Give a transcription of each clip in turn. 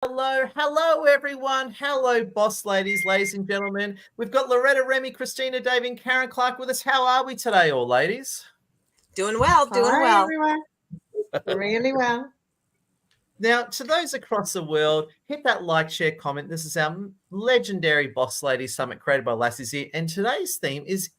Hello, everyone. Hello, boss ladies, ladies and gentlemen. We've got Loretta, Remy, Christina, Dave, and Karen Clark with us. How are we today, all ladies? Doing well, doing Hi, well. everyone. Really well. Now, to those across the world, hit that like, share, comment. This is our legendary Boss Lady Summit created by Lassie's here, and today's theme is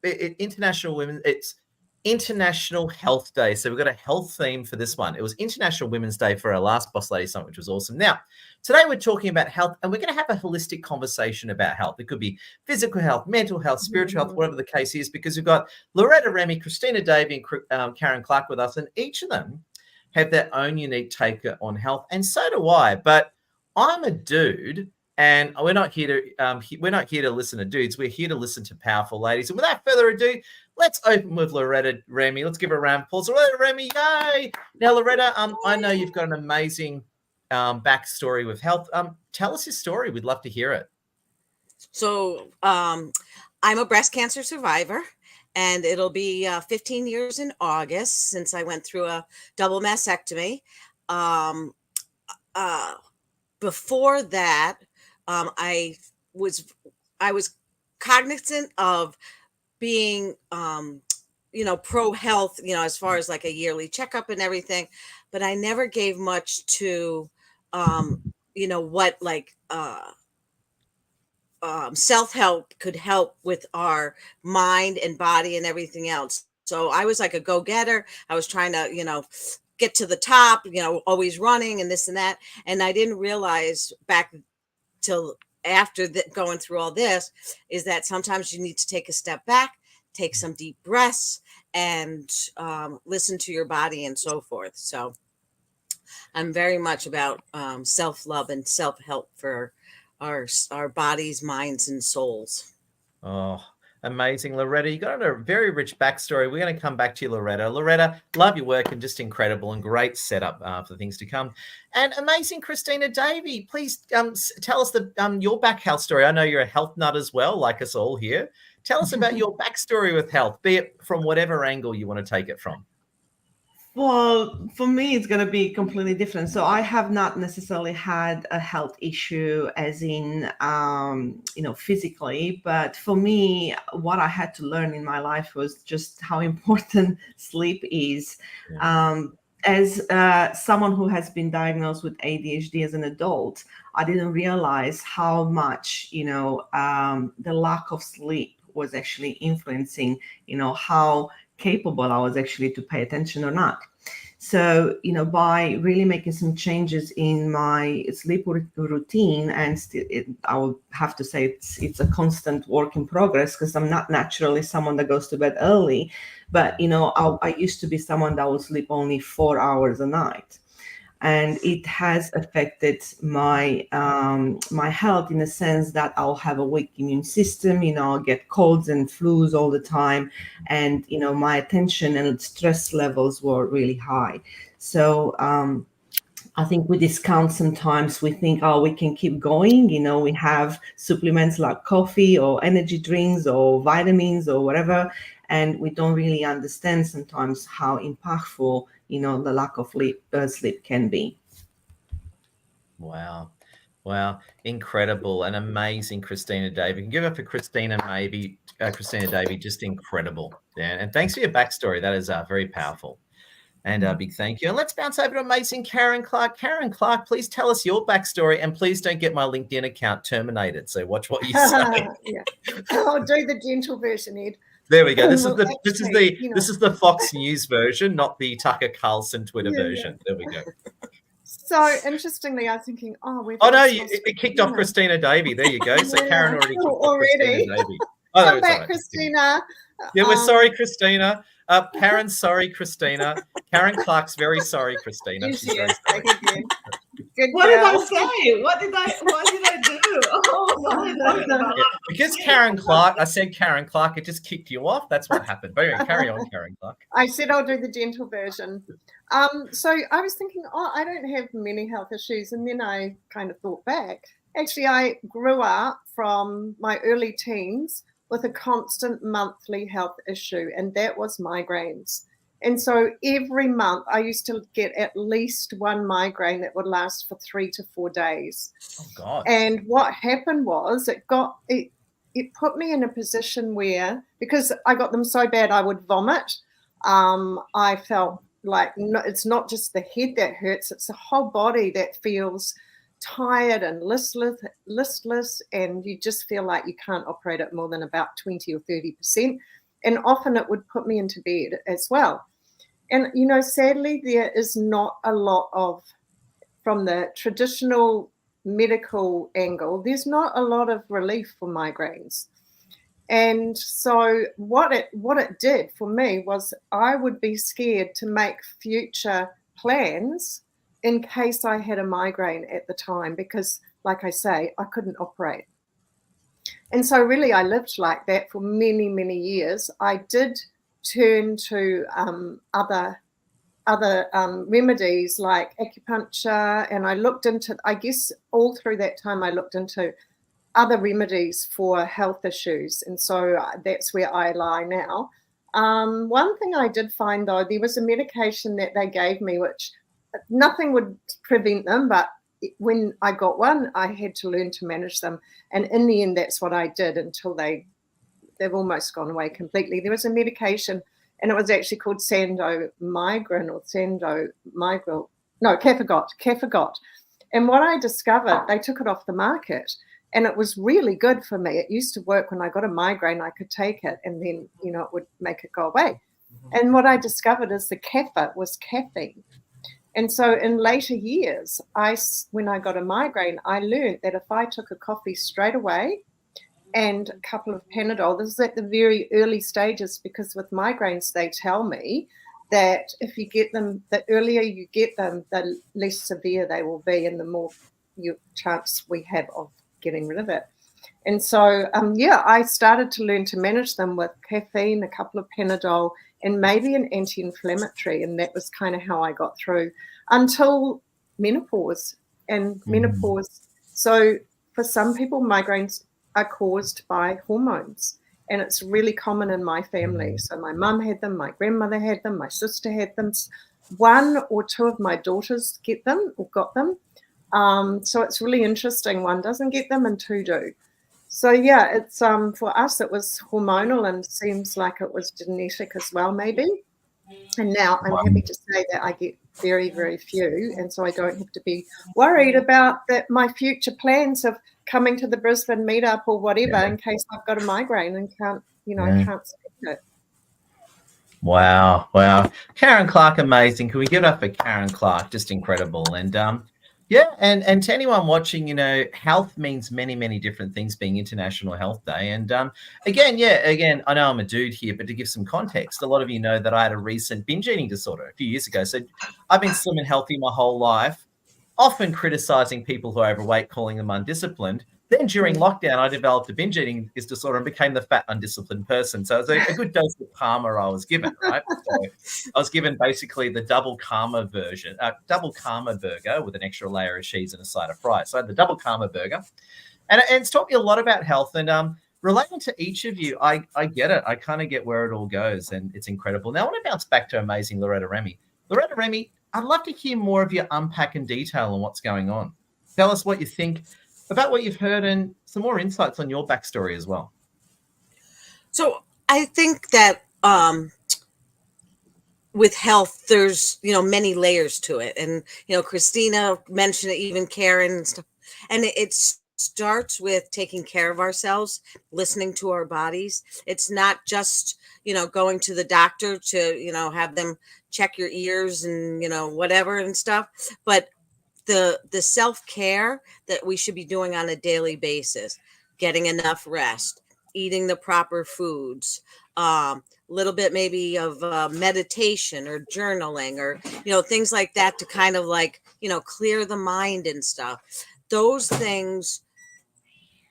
International Women. It's International Health Day. So we've got a health theme for this one. It was International Women's Day for our last Boss Lady Summit, which was awesome. Now, today we're talking about health, and we're going to have a holistic conversation about health. It could be physical health, mental health, spiritual health, whatever the case is, because we've got Loretta, Remy, Christina, Davey, and Karen Clark with us, and each of them have their own unique take on health, and so do I. But I'm a dude, and we're not here to listen to dudes. We're here to listen to powerful ladies. And without further ado, let's open with Loretta Remy. Let's give her a round of applause. Loretta Remy, yay! Now, Loretta, I know you've got an amazing backstory with health. Tell us your story. We'd love to hear it. So I'm a breast cancer survivor, and it'll be 15 years in August since I went through a double mastectomy. Before that, I was cognizant of being, pro health, as far as like a yearly checkup and everything, but I never gave much to, what like, self-help could help with our mind and body and everything else. So I was like a go-getter. I was trying to, get to the top, always running and this and that. And I didn't realize back till after going through all this is that sometimes you need to take a step back, take some deep breaths, and listen to your body and so forth. So I'm very much about self-love and self-help for our bodies, minds, and souls. Oh, amazing, Loretta. You got a very rich backstory. We're going to come back to you, Loretta. Loretta, love your work and just incredible and great setup for things to come. And amazing, Christina Davey. Please tell us your back health story. I know you're a health nut as well, like us all here. Tell us about your backstory with health, be it from whatever angle you want to take it from. Well, for me, it's going to be completely different. So I have not necessarily had a health issue as in, physically. But for me, what I had to learn in my life was just how important sleep is. Yeah. As someone who has been diagnosed with ADHD as an adult, I didn't realize how much, the lack of sleep was actually influencing, how capable I was actually to pay attention or not. So, by really making some changes in my sleep routine, and I will have to say it's a constant work in progress because I'm not naturally someone that goes to bed early, but, I used to be someone that would sleep only 4 hours a night. And it has affected my my health in the sense that I'll have a weak immune system, I'll get colds and flus all the time. And, my attention and stress levels were really high. So I think we discount sometimes. We think, oh, we can keep going. We have supplements like coffee or energy drinks or vitamins or whatever. And we don't really understand sometimes how impactful, the lack of sleep can be. Wow. Incredible and amazing, Christina Davey. Can give it for Christina Davey, just incredible. Yeah, and thanks for your backstory. That is very powerful. And a big thank you. And let's bounce over to amazing Karen Clark. Karen Clark, please tell us your backstory, and please don't get my LinkedIn account terminated. So watch what you say. Yeah. I'll do the gentle version, Ed. There we go. This is the Fox News version, not the Tucker Carlson Twitter version. There we go. So interestingly, I was thinking, it kicked off Christina Davey. There you go. So Karen already kicked off Christina Davey. Come back, Christina. Yeah, we're sorry, Christina. Karen's sorry, Christina. Karen Clark's very sorry, Christina. She's very sorry. What did I say? What did I do? Oh, because Karen Clark, I said Karen Clark, it just kicked you off. That's what happened. But anyway, carry on, Karen Clark. I said I'll do the gentle version. So I was thinking, I don't have many health issues. And then I kind of thought back. Actually, I grew up from my early teens with a constant monthly health issue, and that was migraines. And so every month I used to get at least one migraine that would last for 3 to 4 days. Oh God. And what happened was it put me in a position where, because I got them so bad I would vomit, I felt like it's not just the head that hurts, it's the whole body that feels tired and listless, and you just feel like you can't operate at more than about 20 or 30%. And often it would put me into bed as well. And, you know, sadly, there is not a lot of, from the traditional medical angle, there's not a lot of relief for migraines. And so what it did for me was I would be scared to make future plans in case I had a migraine at the time, because, like I say, I couldn't operate. And so really I lived like that for many, many years. I did turn to other remedies like acupuncture, and I looked into, I guess all through that time I looked into other remedies for health issues, and so that's where I lie now. One thing I did find, though, there was a medication that they gave me which nothing would prevent them, but when I got one I had to learn to manage them, and in the end that's what I did until they've almost gone away completely. There was a medication, and it was actually called Sandomigran or Sandomigral, no, Cafagot. And what I discovered, they took it off the market, and it was really good for me. It used to work when I got a migraine. I could take it, and then, you know, it would make it go away. And what I discovered is the kapha was caffeine. And so in later years, when I got a migraine, I learned that if I took a coffee straight away and a couple of Panadol, this is at the very early stages, because with migraines, they tell me that if you get them, the earlier you get them, the less severe they will be, and the more chance we have of getting rid of it. And so, I started to learn to manage them with caffeine, a couple of Panadol, and maybe an anti-inflammatory. And that was kind of how I got through until menopause. And menopause, so for some people, migraines are caused by hormones. And it's really common in my family. So my mum had them, my grandmother had them, my sister had them. One or two of my daughters get them or got them. So it's really interesting. One doesn't get them and two do. So yeah, it's for us it was hormonal, and seems like it was genetic as well, maybe. And now I'm happy to say that I get very, very few, and so I don't have to be worried about that my future plans of coming to the Brisbane meetup or whatever in case I've got a migraine and can't, I can't stand it. Wow. Karen Clark, amazing. Can we give it up for Karen Clark? Just incredible. And and to anyone watching, health means many, many different things, being International Health Day. And again, I know I'm a dude here, but to give some context, a lot of you know that I had a recent binge eating disorder a few years ago. So I've been slim and healthy my whole life, often criticizing people who are overweight, calling them undisciplined. Then during lockdown, I developed a binge eating disorder and became the fat, undisciplined person. So it was a good dose of karma I was given, right? So I was given basically the double karma burger with an extra layer of cheese and a side of fries. So I had the double karma burger. And it's taught me a lot about health. And relating to each of you, I get it. I kind of get where it all goes, and it's incredible. Now I want to bounce back to amazing Loretta Remy. Loretta Remy, I'd love to hear more of your unpack and detail on what's going on. Tell us what you think about what you've heard and some more insights on your backstory as well. So I think that with health, there's, many layers to it. And, Christina mentioned it, even Karen and stuff. And it starts with taking care of ourselves, listening to our bodies. It's not just, going to the doctor to, have them check your ears and, whatever and stuff, but the self-care that we should be doing on a daily basis, getting enough rest, eating the proper foods, little bit maybe of meditation or journaling or, things like that to kind of clear the mind and stuff. Those things,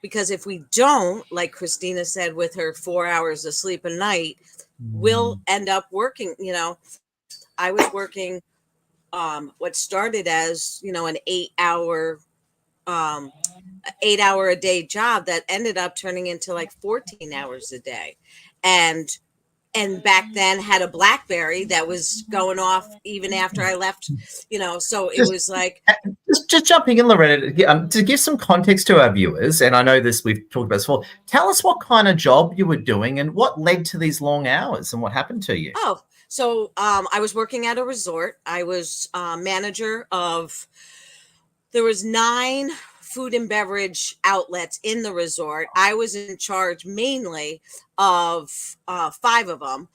because if we don't, like Christina said, with her 4 hours of sleep a night, we'll end up working, I was working what started as, an 8 hour a day job that ended up turning into like 14 hours a day. And and back then had a BlackBerry that was going off even after I left, so it Just- was like, Just jumping in, Loretta, to give some context to our viewers, and I know this we've talked about this before. Tell us what kind of job you were doing and what led to these long hours and what happened to you. oh, so I was working at a resort. I was manager of, there was 9 food and beverage outlets in the resort. I was in charge mainly of 5 of them.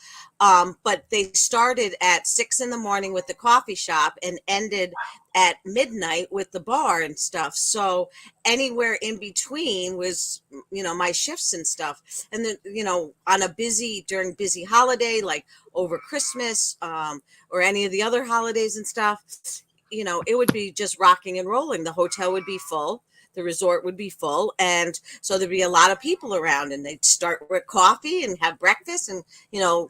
But they started at 6 a.m. with the coffee shop and ended at midnight with the bar and stuff. So anywhere in between was, my shifts and stuff. And then, on a during busy holiday, like over Christmas, or any of the other holidays and stuff, it would be just rocking and rolling. The hotel would be full. The resort would be full. And so there'd be a lot of people around, and they'd start with coffee and have breakfast and,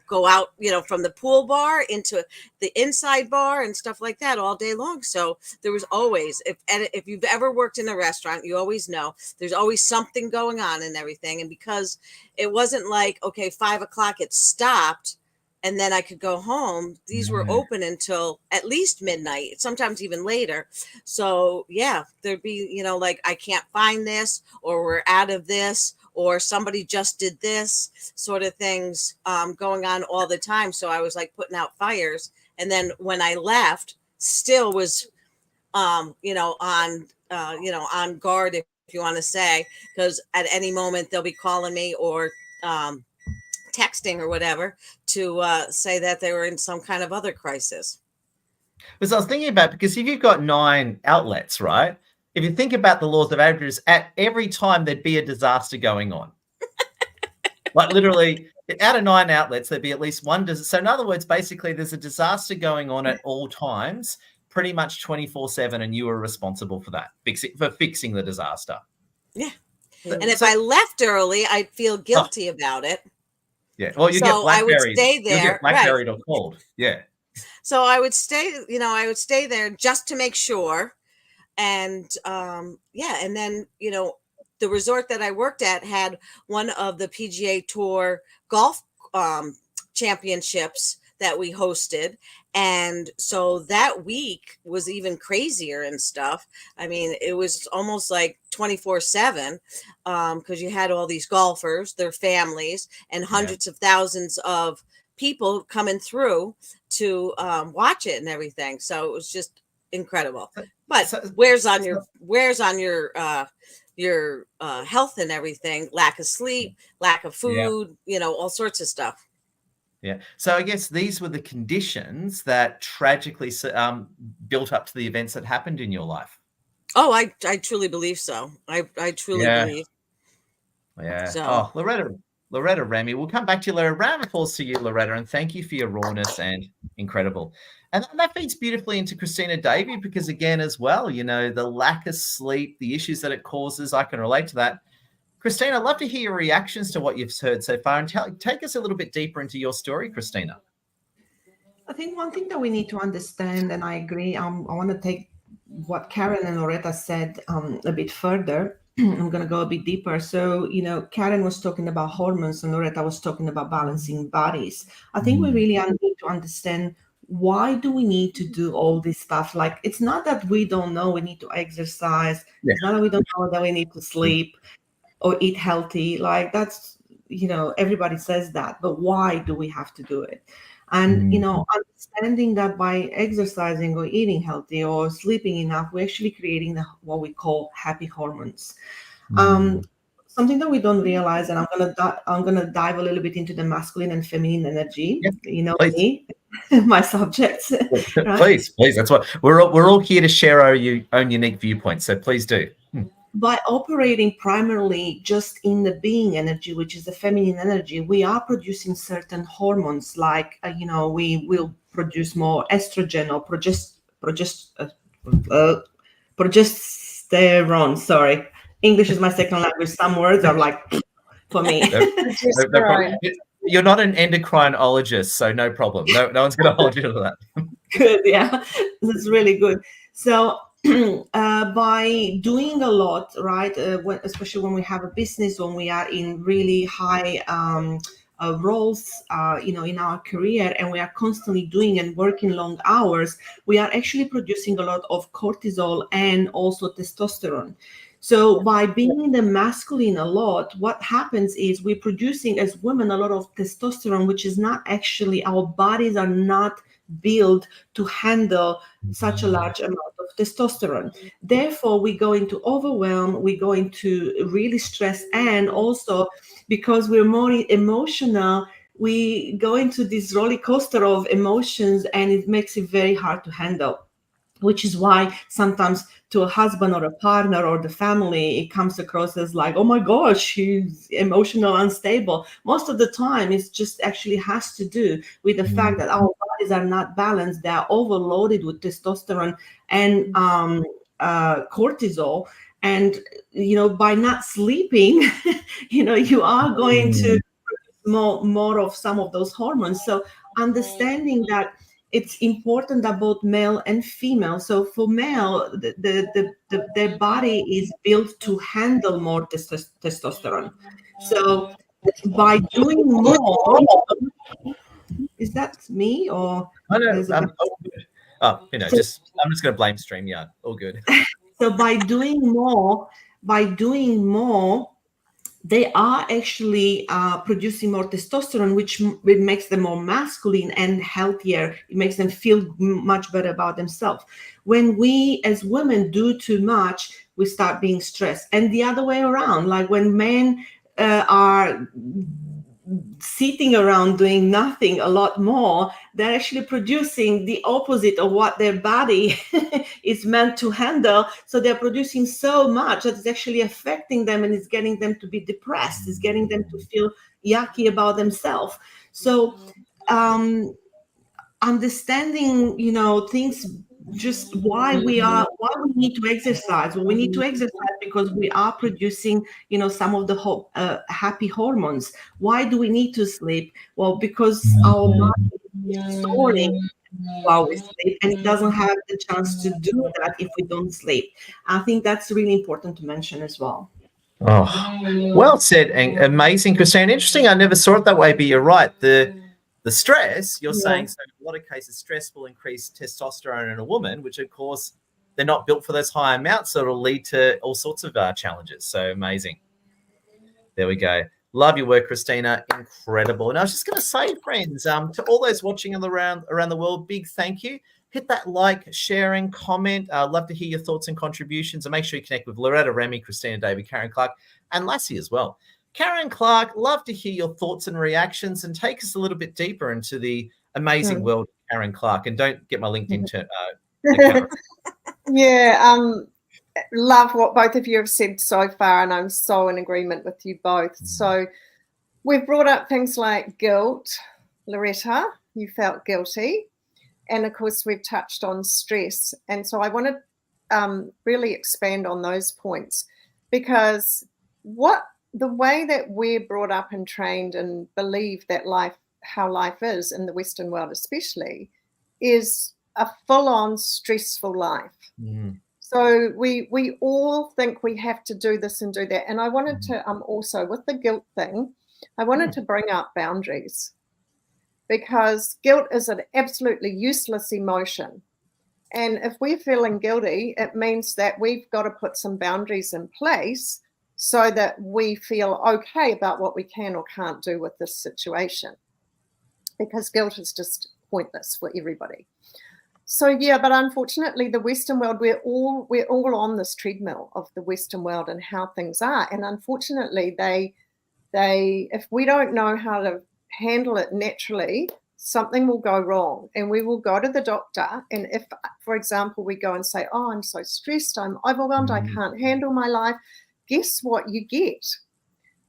go out, from the pool bar into the inside bar and stuff like that all day long. So there was always, if you've ever worked in a restaurant, you always know there's always something going on and everything. And because it wasn't like, okay, 5 o'clock, it stopped and then I could go home. These were open until at least midnight, sometimes even later. So yeah, there'd be, like, I can't find this, or we're out of this, or somebody just did this sort of things going on all the time. So I was like putting out fires. And then when I left, still was, on guard, if you want to say, because at any moment they'll be calling me or, texting or whatever to say that they were in some kind of other crisis. Because I was thinking about, because if you've got 9 outlets, right? If you think about the laws of averages, at every time there'd be a disaster going on. Like literally, out of 9 outlets, there'd be at least one. So in other words, basically, there's a disaster going on at all times, pretty much 24/7, and you were responsible for that, for fixing the disaster. Yeah. And if I left early, I'd feel guilty about it. Yeah, well, you So get I would blackberries. stay You there, get blackberried or called. Yeah. So I would stay there just to make sure. And and then, the resort that I worked at had one of the PGA Tour golf championships that we hosted. And so that week was even crazier and stuff. I mean, it was almost like 24/7 because you had all these golfers, their families, and hundreds of thousands of people coming through to watch it and everything. So it was just incredible. But where's on your health and everything? Lack of sleep, lack of food, all sorts of stuff. Yeah. So I guess these were the conditions that tragically built up to the events that happened in your life. Oh, I truly believe so. I truly believe. Yeah. So. Oh, Loretta Remy. We'll come back to you, Loretta. Round of applause to you, Loretta, and thank you for your rawness and incredible. And that feeds beautifully into Christina Davey, because again, as well, the lack of sleep, the issues that it causes, I can relate to that. Christina, I'd love to hear your reactions to what you've heard so far, and take us a little bit deeper into your story, Christina. I think one thing that we need to understand, and I agree, I want to take what Karen and Loretta said a bit further. I'm going to go a bit deeper. So, Karen was talking about hormones and Loretta was talking about balancing bodies. I think we really need to understand, why do we need to do all this stuff? Like, it's not that we don't know we need to exercise. Yeah. It's not that we don't know that we need to sleep or eat healthy. Like, that's, everybody says that, but why do we have to do it? And, understanding that by exercising or eating healthy or sleeping enough, we're actually creating what we call happy hormones. Something that we don't realize, and I'm gonna dive a little bit into the masculine and feminine energy. Please. Me, my subjects. Right? Please. That's what we're all here to share our own unique viewpoints. So please do. By operating primarily just in the being energy, which is the feminine energy, we are producing certain hormones, like, we will produce more estrogen or progesterone. Sorry. English is my second language. Some words are like, for me. You're not an endocrinologist, so no problem. No one's going to hold you to that. Good. Yeah, that's really good. So, by doing a lot, right, especially when we have a business, when we are in really high roles, in our career, and we are constantly doing and working long hours, we are actually producing a lot of cortisol and also testosterone. So by being in the masculine a lot, what happens is we're producing as women a lot of testosterone, which is not actually, our bodies are not built to handle such a large amount of testosterone. Therefore, we go into overwhelm, we go into really stress, and also because we're more emotional, we go into this roller coaster of emotions, and it makes it very hard to handle. Which is why sometimes to a husband or a partner or the family, it comes across as like, oh my gosh, she's emotional, unstable. Most of the time, it's just actually has to do with the fact that our bodies are not balanced. They are overloaded with testosterone and cortisol. And, by not sleeping, you are going to produce more of some of those hormones. So understanding that it's important that both male and female. So for male, their body is built to handle more testosterone. So by doing more, is that me or? I know. there's a- I'm going to blame StreamYard. All good. So by doing more, they are actually producing more testosterone, which makes them more masculine and healthier. It makes them feel much better about themselves. When we as women do too much, we start being stressed. And the other way around, like when men are sitting around doing nothing a lot more, they're actually producing the opposite of what their body is meant to handle. So they're producing so much that it's actually affecting them, and it's getting them to be depressed. It's getting them to feel yucky about themselves. So understanding, things, just why we need to exercise. Well, we need to exercise because we are producing, some of the happy hormones. Why do we need to sleep? Well, because our body is storing while we sleep, and it doesn't have the chance to do that if we don't sleep. I think that's really important to mention as well. Oh, well said and amazing, Christine. Interesting. I never saw it that way, but you're right. The stress, you're saying, so in a lot of cases, stress will increase testosterone in a woman, which of course they're not built for those high amounts, so it'll lead to all sorts of challenges. So amazing. There we go. Love your work, Christina. Incredible. And I was just going to say, friends, to all those watching around the world, big thank you. Hit that like, sharing, comment. I'd love to hear your thoughts and contributions. And make sure you connect with Loretta, Remy, Christina, David, Karen Clark, and Lassie as well. Karen Clark, love to hear your thoughts and reactions, and take us a little bit deeper into the amazing world of Karen Clark. And don't get my LinkedIn account. Love what both of you have said so far, and I'm so in agreement with you both. So we've brought up things like guilt. Loretta, you felt guilty. And of course, we've touched on stress. And so I want to really expand on those points, because the way that we're brought up and trained and believe that how life is in the Western world especially, is a full-on stressful life. So we all think we have to do this and do that. And I wanted to also, with the guilt thing, I wanted to bring up boundaries, because guilt is an absolutely useless emotion. And if we're feeling guilty, it means that we've got to put some boundaries in place so that we feel okay about what we can or can't do with this situation, because guilt is just pointless for everybody. So but unfortunately, the Western world, we're all on this treadmill of the Western world and how things are. And unfortunately, they if we don't know how to handle it naturally, something will go wrong, and we will go to the doctor. And if, for example, we go and say, oh, I'm so stressed, I'm overwhelmed, I can't handle my life, guess what you get?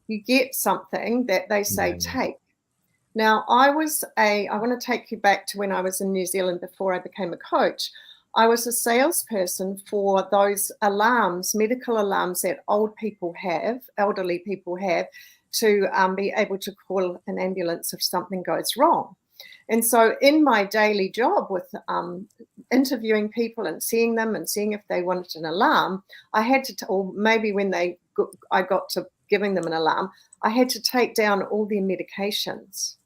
You get something that they say, take. Now, I want to take you back to when I was in New Zealand before I became a coach. I was a salesperson for those alarms, medical alarms that elderly people have, to be able to call an ambulance if something goes wrong. And so in my daily job with interviewing people and seeing them and seeing if they wanted an alarm, I had to, or maybe when I got to giving them an alarm, I had to take down all their medications.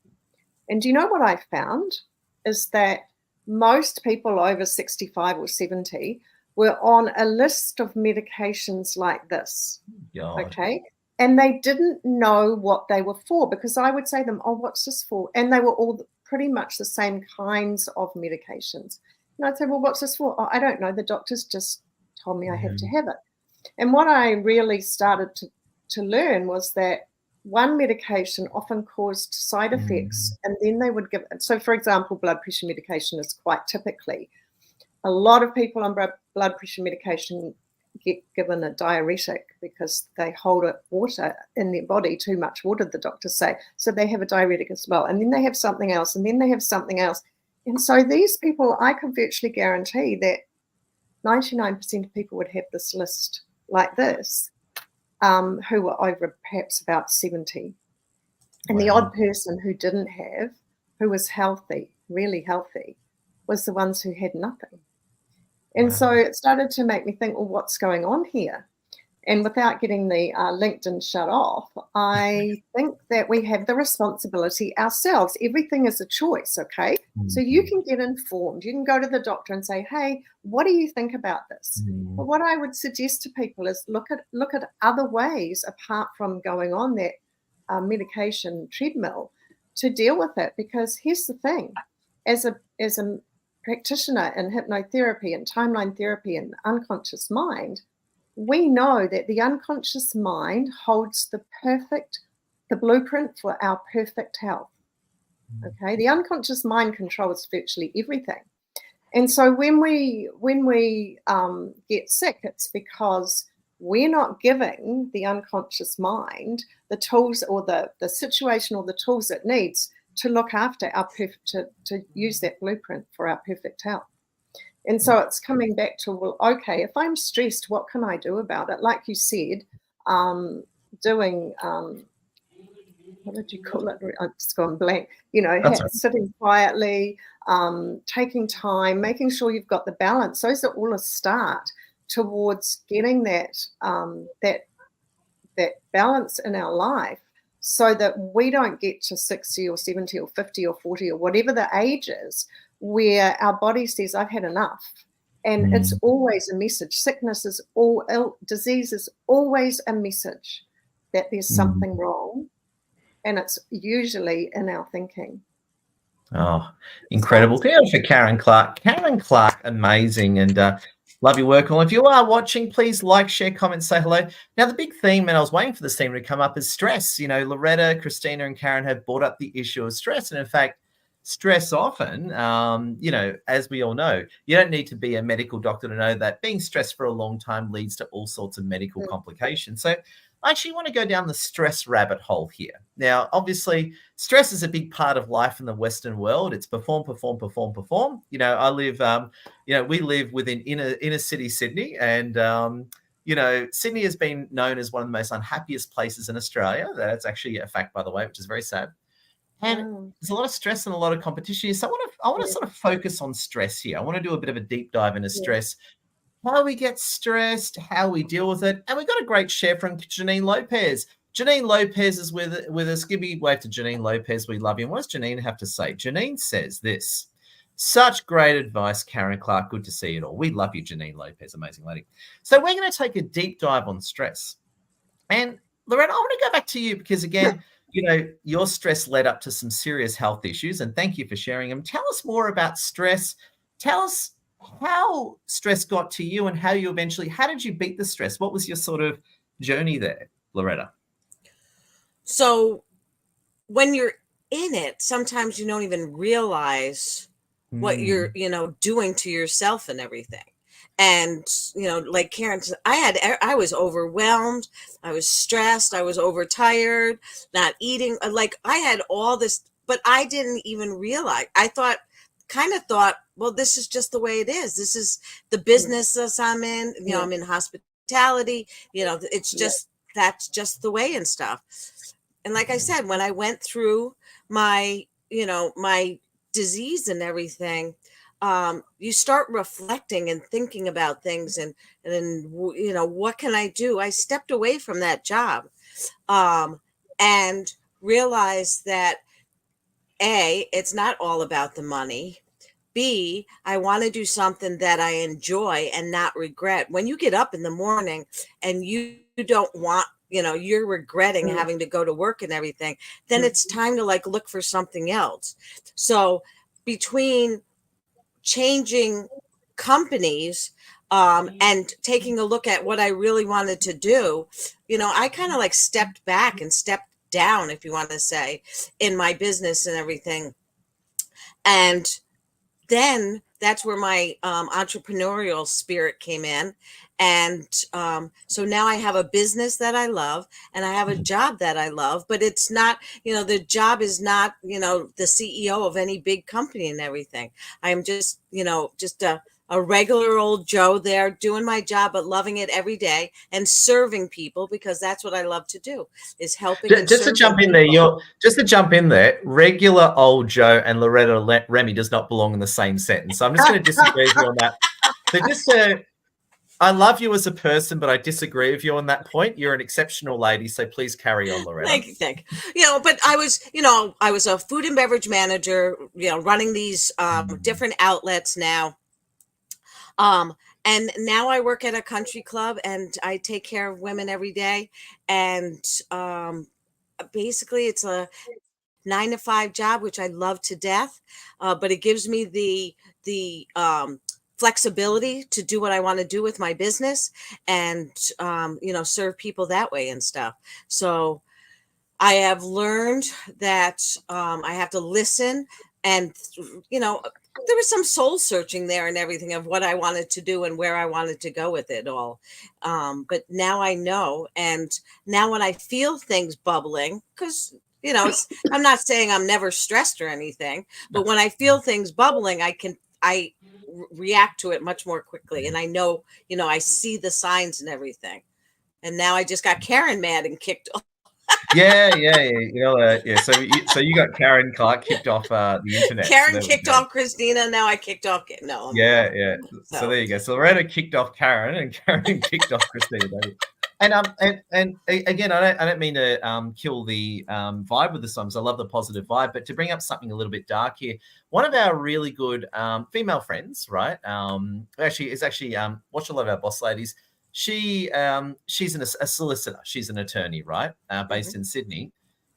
And do you know what I found? Is that most people over 65 or 70 were on a list of medications like this. God. Okay. And they didn't know what they were for, because I would say to them, oh, what's this for? And they were all pretty much the same kinds of medications. And I'd say, well, what's this for? Oh, I don't know. The doctors just told me I have to have it. And what I really started to learn was that one medication often caused side effects, and then they would give it. So, for example, blood pressure medication is quite typically. A lot of people on blood pressure medication get given a diuretic because they hold water in their body, too much water, the doctors say. So they have a diuretic as well. And then they have something else, and then they have something else. And so these people, I can virtually guarantee that 99% of people would have this list like this, who were over perhaps about 70. And the odd person who didn't have, who was healthy, really healthy, was the ones who had nothing. And so it started to make me think, well, what's going on here? And without getting the LinkedIn shut off, I think that we have the responsibility ourselves. Everything is a choice, okay? So you can get informed. You can go to the doctor and say, hey, what do you think about this? But what I would suggest to people is look at other ways apart from going on that medication treadmill to deal with it. Because here's the thing, as a practitioner in hypnotherapy and timeline therapy and unconscious mind, we know that the unconscious mind holds the blueprint for our perfect health. Okay, the unconscious mind controls virtually everything. And so when we get sick, it's because we're not giving the unconscious mind the tools or the situation or the tools it needs to look after our to use that blueprint for our perfect health. And so it's coming back to, well, okay, if I'm stressed, what can I do about it? Like you said, doing, what did you call it? I've just gone blank. Sitting quietly, taking time, making sure you've got the balance. Those are all a start towards getting that balance in our life, so that we don't get to 60 or 70 or 50 or 40 or whatever the age is, where our body says, I've had enough. And it's always a message. Sickness is disease is always a message that there's something wrong. And it's usually in our thinking. Oh, incredible. Give it for Karen Clark. Karen Clark, amazing. And love your work. Well, if you are watching, please like, share, comment, say hello. Now, the big theme, and I was waiting for this theme to come up, is stress. Loretta, Christina, and Karen have brought up the issue of stress. And in fact, stress often, as we all know, you don't need to be a medical doctor to know that being stressed for a long time leads to all sorts of medical complications. So I actually want to go down the stress rabbit hole here. Now, obviously, stress is a big part of life in the Western world. It's perform. I live, we live within inner city Sydney, and Sydney has been known as one of the most unhappiest places in Australia. That's actually a fact, by the way, which is very sad. And there's a lot of stress and a lot of competition. So I want to sort of focus on stress here. I want to do a bit of a deep dive into stress, how we get stressed, how we deal with it. And we got a great share from Janine Lopez. Janine Lopez is with us. Give me a wave to Janine Lopez. We love you. And what does Janine have to say? Janine says this. Such great advice, Karen Clark. Good to see you all. We love you, Janine Lopez. Amazing lady. So we're going to take a deep dive on stress. And Loretta, I want to go back to you because, again, your stress led up to some serious health issues, and thank you for sharing them. Tell us more about stress. Tell us how stress got to you and how did you beat the stress? What was your sort of journey there, Loretta? So when you're in it, sometimes you don't even realize what you're, doing to yourself and everything. And, like Karen said, I was overwhelmed. I was stressed. I was overtired, not eating. Like I had all this, but I didn't even realize. I kind of thought, well, this is just the way it is. This is the business that I'm in. I'm in hospitality. It's just, that's just the way and stuff. And like I said, when I went through my, my disease and everything, you start reflecting and thinking about things, and then, you know, what can I do? I stepped away from that job, and realized that A, it's not all about the money. B, I want to do something that I enjoy and not regret. When you get up in the morning and you don't want, you know, you're regretting having to go to work and everything, then it's time to like look for something else. So between changing companies and taking a look at what I really wanted to do, you know, I kind of like stepped back and stepped down, if you want to say, in my business and everything. And then that's where my entrepreneurial spirit came in. And so now I have a business that I love, and I have a job that I love, but it's not, you know, the job is not, you know, the CEO of any big company and everything. I'm just, you know, just a regular old Joe there doing my job, but loving it every day and serving people, because that's what I love to do, is helping. Just to jump in there, regular old Joe and Loretta Remy does not belong in the same sentence. So I'm just going to disagree with you on that. So just I love you as a person, but I disagree with you on that point. You're an exceptional lady, so please carry on, Loretta. Thank you. You know, but I was a food and beverage manager, you know, running these different outlets now. And now I work at a country club, and I take care of women every day. And basically it's a 9-to-5 job, which I love to death. But it gives me the flexibility to do what I want to do with my business, and, you know, serve people that way and stuff. So I have learned that I have to listen, and, you know, there was some soul searching there and everything of what I wanted to do and where I wanted to go with it all. But now I know. And now when I feel things bubbling, because, you know, I'm not saying I'm never stressed or anything, but when I feel things bubbling, I react to it much more quickly. And I know, you know, I see the signs and everything. And now I just got Karen mad and kicked off. Yeah. You know, So you got Karen Clark kicked off the internet. Karen kicked off Christina. Now I kicked off. No. Yeah. So there you go. So Loretta kicked off Karen, and Karen kicked off Christina. And again, I don't mean to kill the vibe with the songs. I love the positive vibe, but to bring up something a little bit dark here, one of our really good female friends, right? Is watch a lot of our boss ladies. She's a solicitor. She's an attorney, right? Based in Sydney.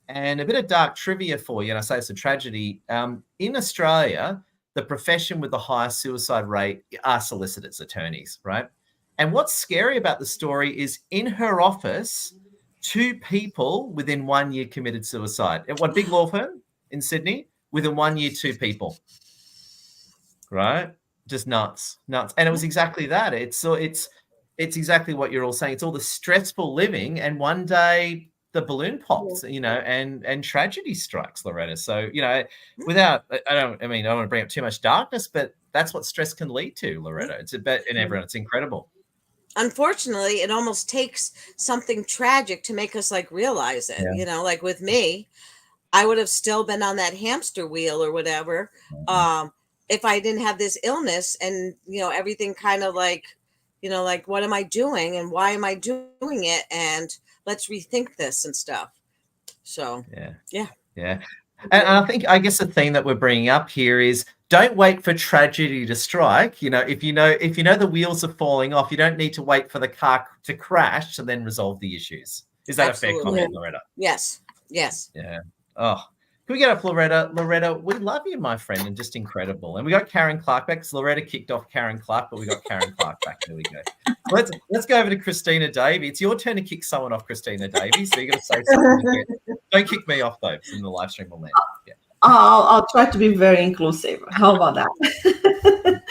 And a bit of dark trivia for you, and I say it's a tragedy. In Australia, the profession with the highest suicide rate are solicitors, attorneys, right? And what's scary about the story is in her office, 2 people within 1 year committed suicide. At one big law firm in Sydney, within 1 year, 2 people. Right? Just nuts. And it was exactly that. It's exactly what you're all saying. It's all the stressful living, and one day the balloon pops, you know, and tragedy strikes, Loretta. So, you know, I don't want to bring up too much darkness, but that's what stress can lead to, Loretta. It's it's incredible. Unfortunately, it almost takes something tragic to make us like realize it. You know, like with me, I would have still been on that hamster wheel or whatever if I didn't have this illness, and, you know, everything kind of like, you know, like, what am I doing and why am I doing it? And let's rethink this and stuff. So, yeah. And I guess the theme that we're bringing up here is, don't wait for tragedy to strike. You know, if you know the wheels are falling off, you don't need to wait for the car to crash to then resolve the issues. Is that Absolutely. A fair comment, Loretta? Yes. Yeah. Oh, can we get up, Loretta? Loretta, we love you, my friend, and just incredible. And we got Karen Clark back, because Loretta kicked off Karen Clark, but we got Karen Clark back. There we go. Let's go over to Christina Davey. It's your turn to kick someone off, Christina Davey. So you're going to say something. Don't kick me off, though, in the live stream will land. Yeah. I'll try to be very inclusive. How about that?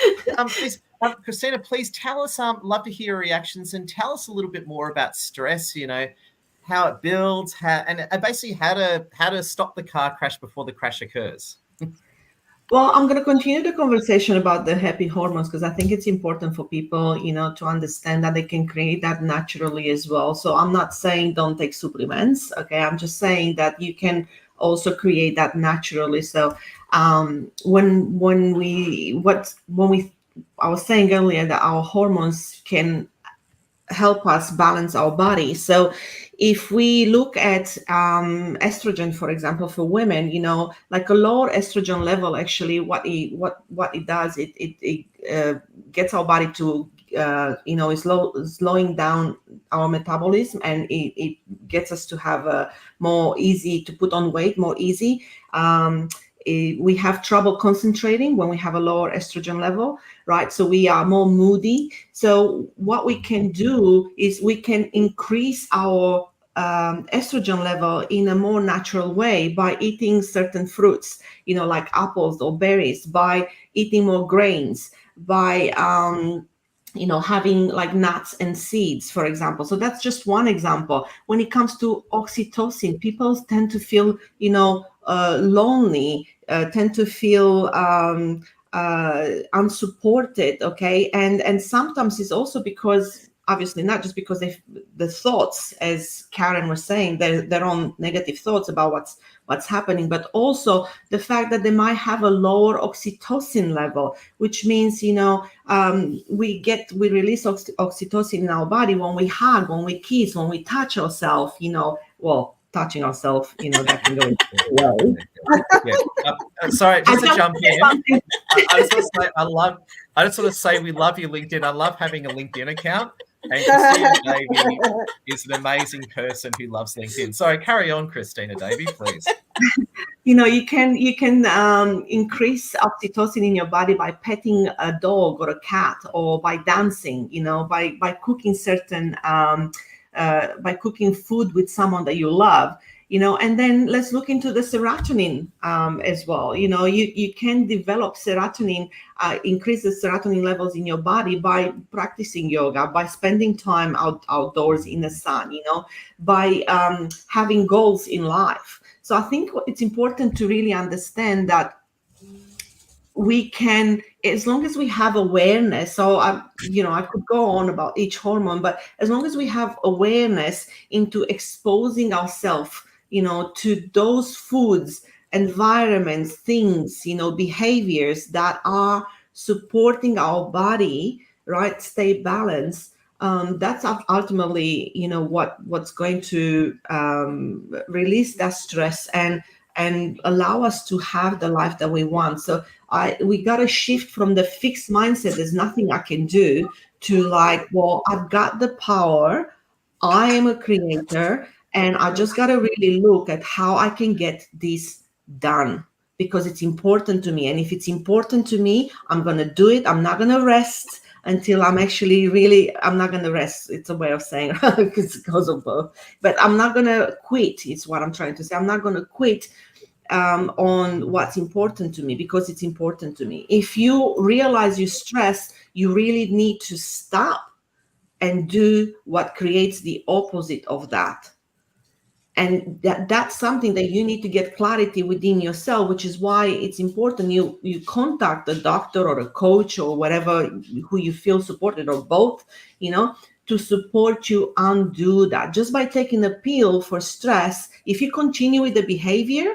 Christina, please tell us, love to hear your reactions, and tell us a little bit more about stress, you know, how it builds, and basically how to stop the car crash before the crash occurs. Well, I'm going to continue the conversation about the happy hormones, because I think it's important for people, you know, to understand that they can create that naturally as well. So I'm not saying don't take supplements. Okay. I'm just saying that you can also create that naturally. So I was saying earlier that our hormones can help us balance our body. So if we look at estrogen, for example, for women, like a lower estrogen level, actually what it does, it gets our body to slowing down our metabolism, and it gets us to have a more easy to put on weight, more easy. We have trouble concentrating when we have a lower estrogen level, right? So we are more moody. So what we can do is we can increase our estrogen level in a more natural way by eating certain fruits, like apples or berries, by eating more grains, by having like nuts and seeds, for example. So that's just one example. When it comes to oxytocin, people tend to feel, lonely, tend to feel unsupported. Okay. And sometimes it's also because, obviously not just because the thoughts, as Karen was saying, their own negative thoughts about what's happening, but also the fact that they might have a lower oxytocin level, which means, we release oxytocin in our body when we hug, when we kiss, when we touch ourselves, touching ourselves, that can go well. Yeah. Sorry, just to jump in. I just want to say we love your LinkedIn. I love having a LinkedIn account. And Christina Davey is an amazing person who loves LinkedIn. Sorry, carry on, Christina Davey, please. You can increase oxytocin in your body by petting a dog or a cat, or by dancing, by cooking certain by cooking food with someone that you love, and then let's look into the serotonin as well. You can develop serotonin, increase the serotonin levels in your body by practicing yoga, by spending time outdoors in the sun, by having goals in life. So I think it's important to really understand that we can, as long as we have awareness. So I could go on about each hormone, but as long as we have awareness into exposing ourselves, to those foods, environments, things, behaviors that are supporting our body, right, stay balanced. That's ultimately, what's going to release that stress and allow us to have the life that we want. So we got to shift from the fixed mindset, there's nothing I can do, to like, well, I've got the power, I am a creator, and I just got to really look at how I can get this done, because it's important to me. And if it's important to me, I'm going to do it. I'm not going to rest until I'm not going to rest. It's a way of saying because it goes on both. But I'm not going to quit, is what I'm trying to say. I'm not going to quit on what's important to me, because it's important to me. If you realize you're stressed, you really need to stop and do what creates the opposite of that. And that's something that you need to get clarity within yourself, which is why it's important you contact a doctor or a coach or whatever, who you feel supported, or both, to support you undo that. Just by taking a pill for stress, if you continue with the behavior,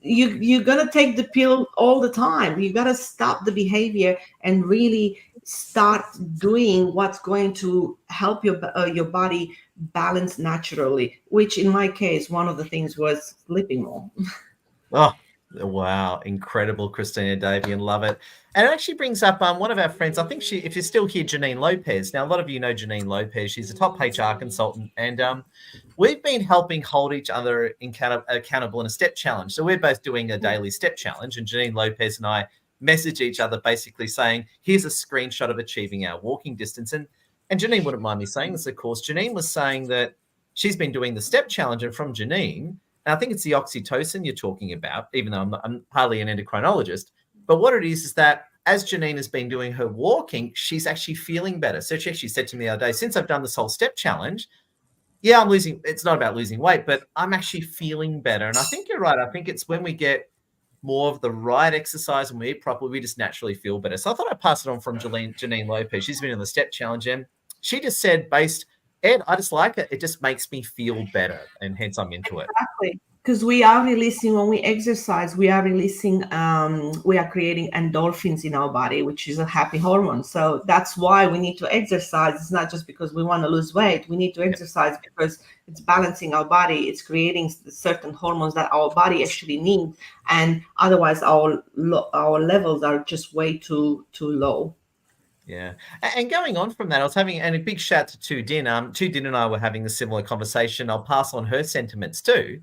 you're gonna take the pill all the time. You gotta stop the behavior and really start doing what's going to help your body balance naturally, which in my case, one of the things was sleeping more. Oh, wow. Incredible, Christina Davey, and love it. And it actually brings up one of our friends, I think if you're still here, Janine Lopez. Now, a lot of you know Janine Lopez. She's a top HR consultant, and we've been helping hold each other accountable in a step challenge. So we're both doing a daily step challenge, and Janine Lopez and I message each other basically saying, here's a screenshot of achieving our walking distance. And Janine wouldn't mind me saying this, of course. Janine was saying that she's been doing the step challenge, and from Janine, and I think it's the oxytocin you're talking about, even though I'm hardly an endocrinologist. But what it is that as Janine has been doing her walking, she's actually feeling better. So she actually said to me the other day, since I've done this whole step challenge, yeah, it's not about losing weight, but I'm actually feeling better. And I think you're right. I think it's when we get more of the right exercise and we eat properly, we just naturally feel better. So I thought I'd pass it on from Janine Lopez. She's been in the step challenge, and she just said, Ed, I just like it. It just makes me feel better, and hence I'm into it. Exactly. because we are releasing, when we exercise, we are releasing, we are creating endorphins in our body, which is a happy hormone. So that's why we need to exercise. It's not just because we want to lose weight. We need to exercise because it's balancing our body. It's creating certain hormones that our body actually needs, and otherwise our levels are just way too low. Yeah. And going on from that, I was having, and a big shout to Tu Din. Tu Din and I were having a similar conversation. I'll pass on her sentiments too.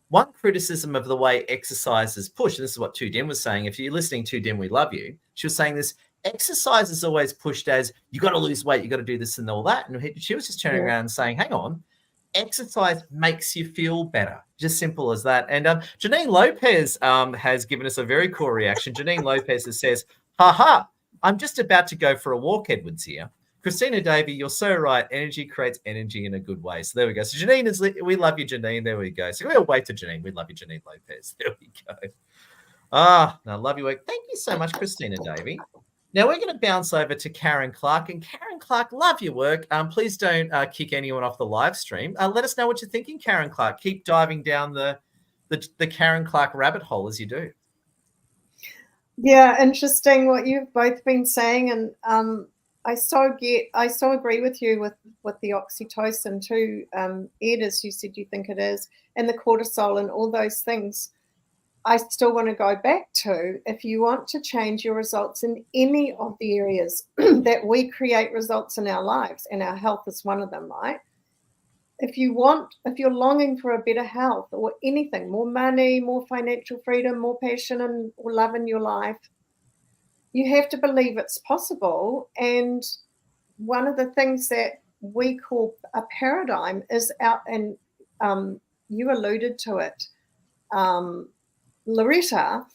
One criticism of the way exercise is pushed, and this is what Tu Din was saying. If you're listening, Tu Din, we love you. She was saying this: exercise is always pushed as you got to lose weight, you got to do this and all that. And she was just turning around and saying, "Hang on, exercise makes you feel better." Just simple as that. And Janine Lopez has given us a very cool reaction. Janine Lopez says, "Ha, I'm just about to go for a walk, Edwards here." Christina Davey, you're so right. Energy creates energy in a good way. So there we go. So Janine we love you, Janine. There we go. So we'll wait to Janine. We love you, Janine Lopez. There we go. No, love your work. Thank you so much, Christina Davey. Now we're going to bounce over to Karen Clark. And Karen Clark, love your work. Please don't kick anyone off the live stream. Let us know what you're thinking, Karen Clark. Keep diving down the Karen Clark rabbit hole as you do. Yeah, interesting what you've both been saying, and I so agree with you with the oxytocin too, Ed, as you said you think it is, and the cortisol and all those things. I still want to go back to, if you want to change your results in any of the areas that we create results in our lives, and our health is one of them, right? If you're longing for a better health or anything, more money, more financial freedom, more passion and or love in your life, you have to believe it's possible. And one of the things that we call a paradigm is out, and you alluded to it, Loretta,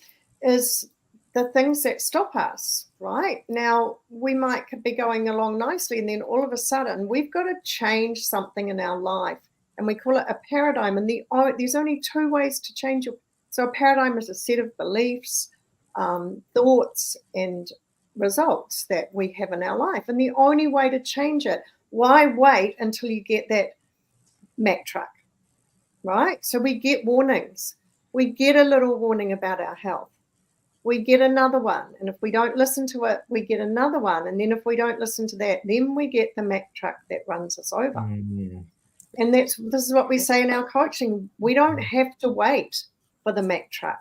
is the things that stop us, right? Now, we might be going along nicely, and then all of a sudden we've got to change something in our life, and we call it a paradigm. And there's only two ways to change so a paradigm is a set of beliefs, thoughts and results that we have in our life. And the only way to change it, why wait until you get that Mack truck, right? So we get warnings. We get a little warning about our health. We get another one. And if we don't listen to it, we get another one. And then if we don't listen to that, then we get the Mack truck that runs us over. Mm-hmm. And this is what we say in our coaching. We don't have to wait for the Mack truck.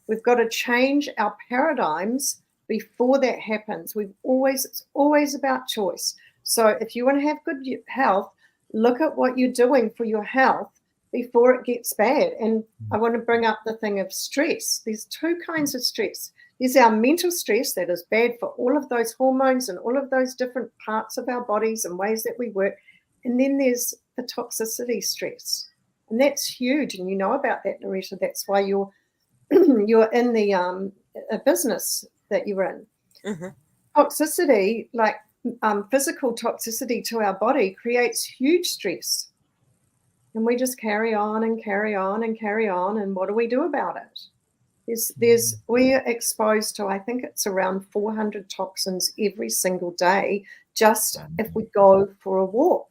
We've got to change our paradigms before that happens. It's always about choice. So if you want to have good health, look at what you're doing for your health before it gets bad. And I want to bring up the thing of stress. There's two kinds of stress. There's our mental stress that is bad for all of those hormones and all of those different parts of our bodies and ways that we work. And then there's the toxicity stress. And that's huge. And you know about that, Loretta. That's why you're in the business that you're in. Mm-hmm. Toxicity, like physical toxicity to our body, creates huge stress. And we just carry on and carry on and carry on. And what do we do about it? We're exposed to, I think it's around 400 toxins every single day, just if we go for a walk,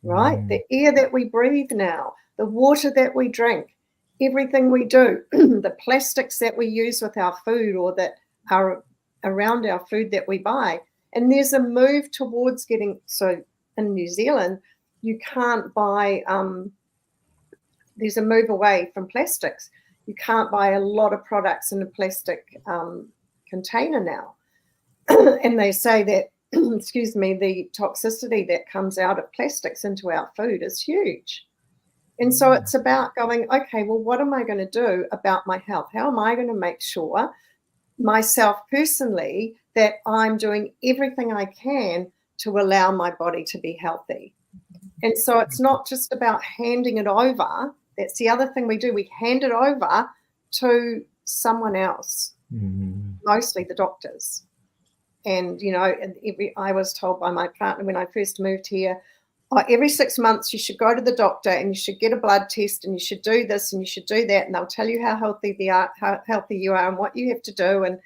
right? The air that we breathe now, the water that we drink, everything we do, the plastics that we use with our food or that are around our food that we buy. And there's a move towards so in New Zealand, you can't buy, there's a move away from plastics. You can't buy a lot of products in a plastic container now. And they say that, excuse me, the toxicity that comes out of plastics into our food is huge. And so it's about going, okay, well, what am I going to do about my health? How am I going to make sure myself personally that I'm doing everything I can to allow my body to be healthy? And so it's not just about handing it over. That's the other thing we do. We hand it over to someone else, mostly the doctors. And, you know, I was told by my partner when I first moved here, every 6 months you should go to the doctor and you should get a blood test and you should do this and you should do that. And they'll tell you how healthy you are and what you have to do. And,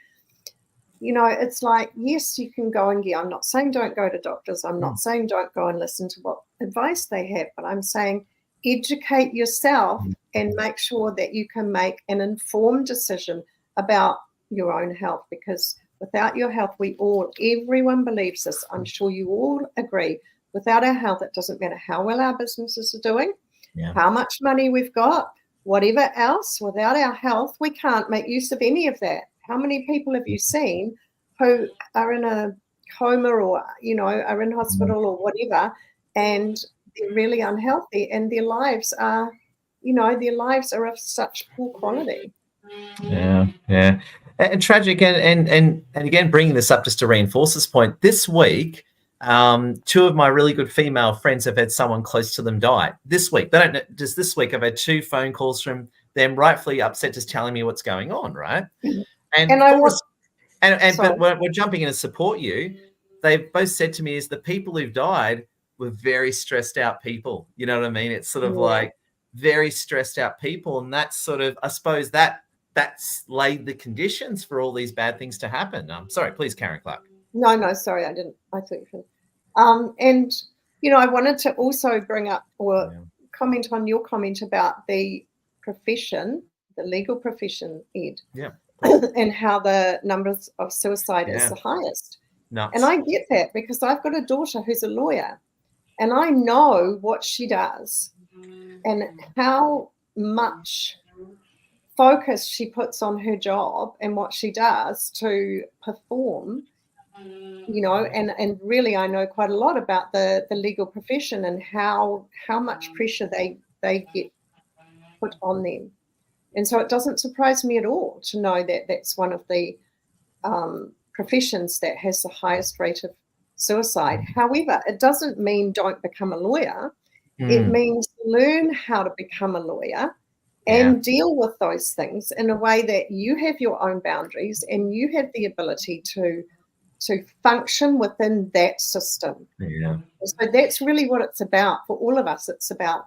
you know, it's like, yes, you can go and get, I'm not saying don't go to doctors. I'm not saying don't go and listen to what advice they have, but I'm saying educate yourself and make sure that you can make an informed decision about your own health, because without your health, everyone believes this. I'm sure you all agree. Without our health, it doesn't matter how well our businesses are doing, how much money we've got, whatever else. Without our health, we can't make use of any of that. How many people have you seen who are in a coma or, are in hospital or whatever, and they're really unhealthy, and their lives are of such poor quality. Yeah. And tragic, and again, bringing this up just to reinforce this point, this week, two of my really good female friends have had someone close to them die this week. They don't know, just this week I've had 2 phone calls from them, rightfully upset, just telling me what's going on, right? But we're jumping in to support you. They've both said to me is the people who've died were very stressed out people. You know what I mean? It's sort of like very stressed out people, and that's sort of, I suppose, that's laid the conditions for all these bad things to happen. Sorry, please, Karen Clark. No, sorry, I didn't. I thought you could. And I wanted to also bring up or comment on your comment about the profession, the legal profession, Ed. Yeah. And how the numbers of suicide is the highest. Nuts. And I get that because I've got a daughter who's a lawyer, and I know what she does and how much focus she puts on her job and what she does to perform, and really I know quite a lot about the legal profession and how much pressure they get put on them. And so it doesn't surprise me at all to know that that's one of the professions that has the highest rate of suicide. However, it doesn't mean don't become a lawyer. It means learn how to become a lawyer and deal with those things in a way that you have your own boundaries and you have the ability to function within that system. Yeah. So that's really what it's about for all of us. It's about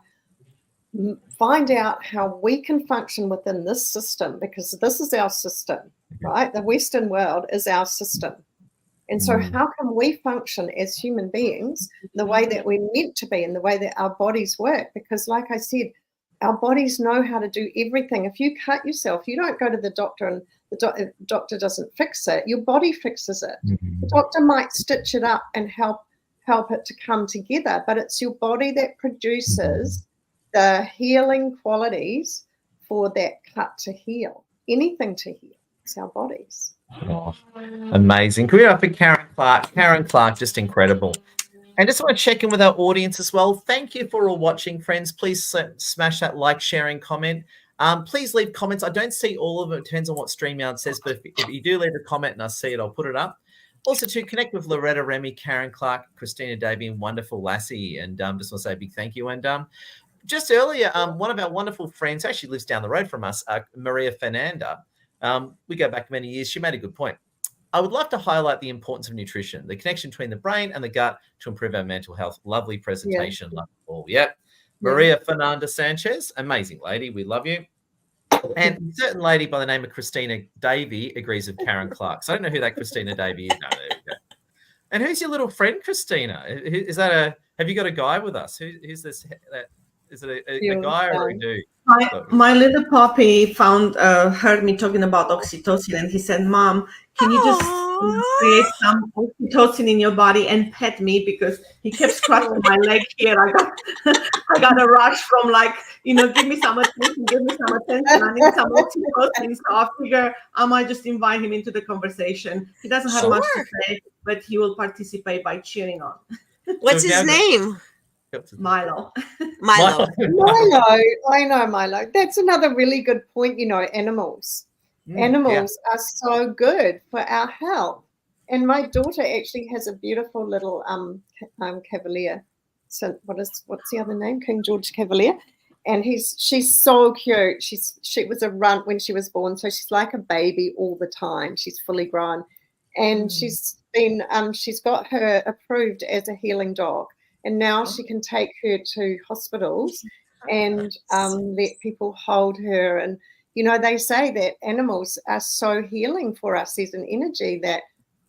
find out how we can function within this system, because this is our system, right? The Western world is our system. And so how can we function as human beings the way that we're meant to be and the way that our bodies work? Because like I said, our bodies know how to do everything. If you cut yourself, you don't go to the doctor and the doctor doesn't fix it. Your body fixes it. The doctor might stitch it up and help it to come together, but it's your body that produces the healing qualities for that cut to heal. Anything to heal. It's our bodies. Oh, amazing. Can we up for Karen Clark? Karen Clark, just incredible. And just want to check in with our audience as well. Thank you for all watching, friends. Please smash that like, sharing, comment. Please leave comments. I don't see all of it. It depends on what StreamYard says, but if you do leave a comment and I see it, I'll put it up. Also, to connect with Loretta, Remy, Karen Clark, Christina Davey, and wonderful Lassie. And just want to say a big thank you. And just earlier, one of our wonderful friends actually lives down the road from us, Maria Fernanda. We go back many years. She made a good point. I would love to highlight the importance of nutrition, the connection between the brain and the gut to improve our mental health. Lovely presentation. Love it all. Yep. Maria Fernanda Sanchez, amazing lady. We love you. And a certain lady by the name of Christina Davey agrees with Karen Clark. So I don't know who that Christina Davey is. No, there we go. And who's your little friend, Christina? Is that have you got a guy with us? Who's this? Is it a guy or a dude? My little puppy heard me talking about oxytocin, and he said, "Mom, can you just create some oxytocin in your body and pet me?" Because he kept scratching my leg here. I got a rush from give me some attention, give me some attention. I need some oxytocin. So I figure I might just invite him into the conversation. He doesn't have much to say, but he will participate by cheering on. What's his name? Milo. Milo. I know Milo. That's another really good point. Animals. Animals are so good for our health. And my daughter actually has a beautiful little Cavalier. So what's the other name? King George Cavalier. And she's so cute. She was a runt when she was born, so she's like a baby all the time. She's fully grown, and she's got her approved as a healing dog. And now she can take her to hospitals and let people hold her. And, they say that animals are so healing for us. There's an energy that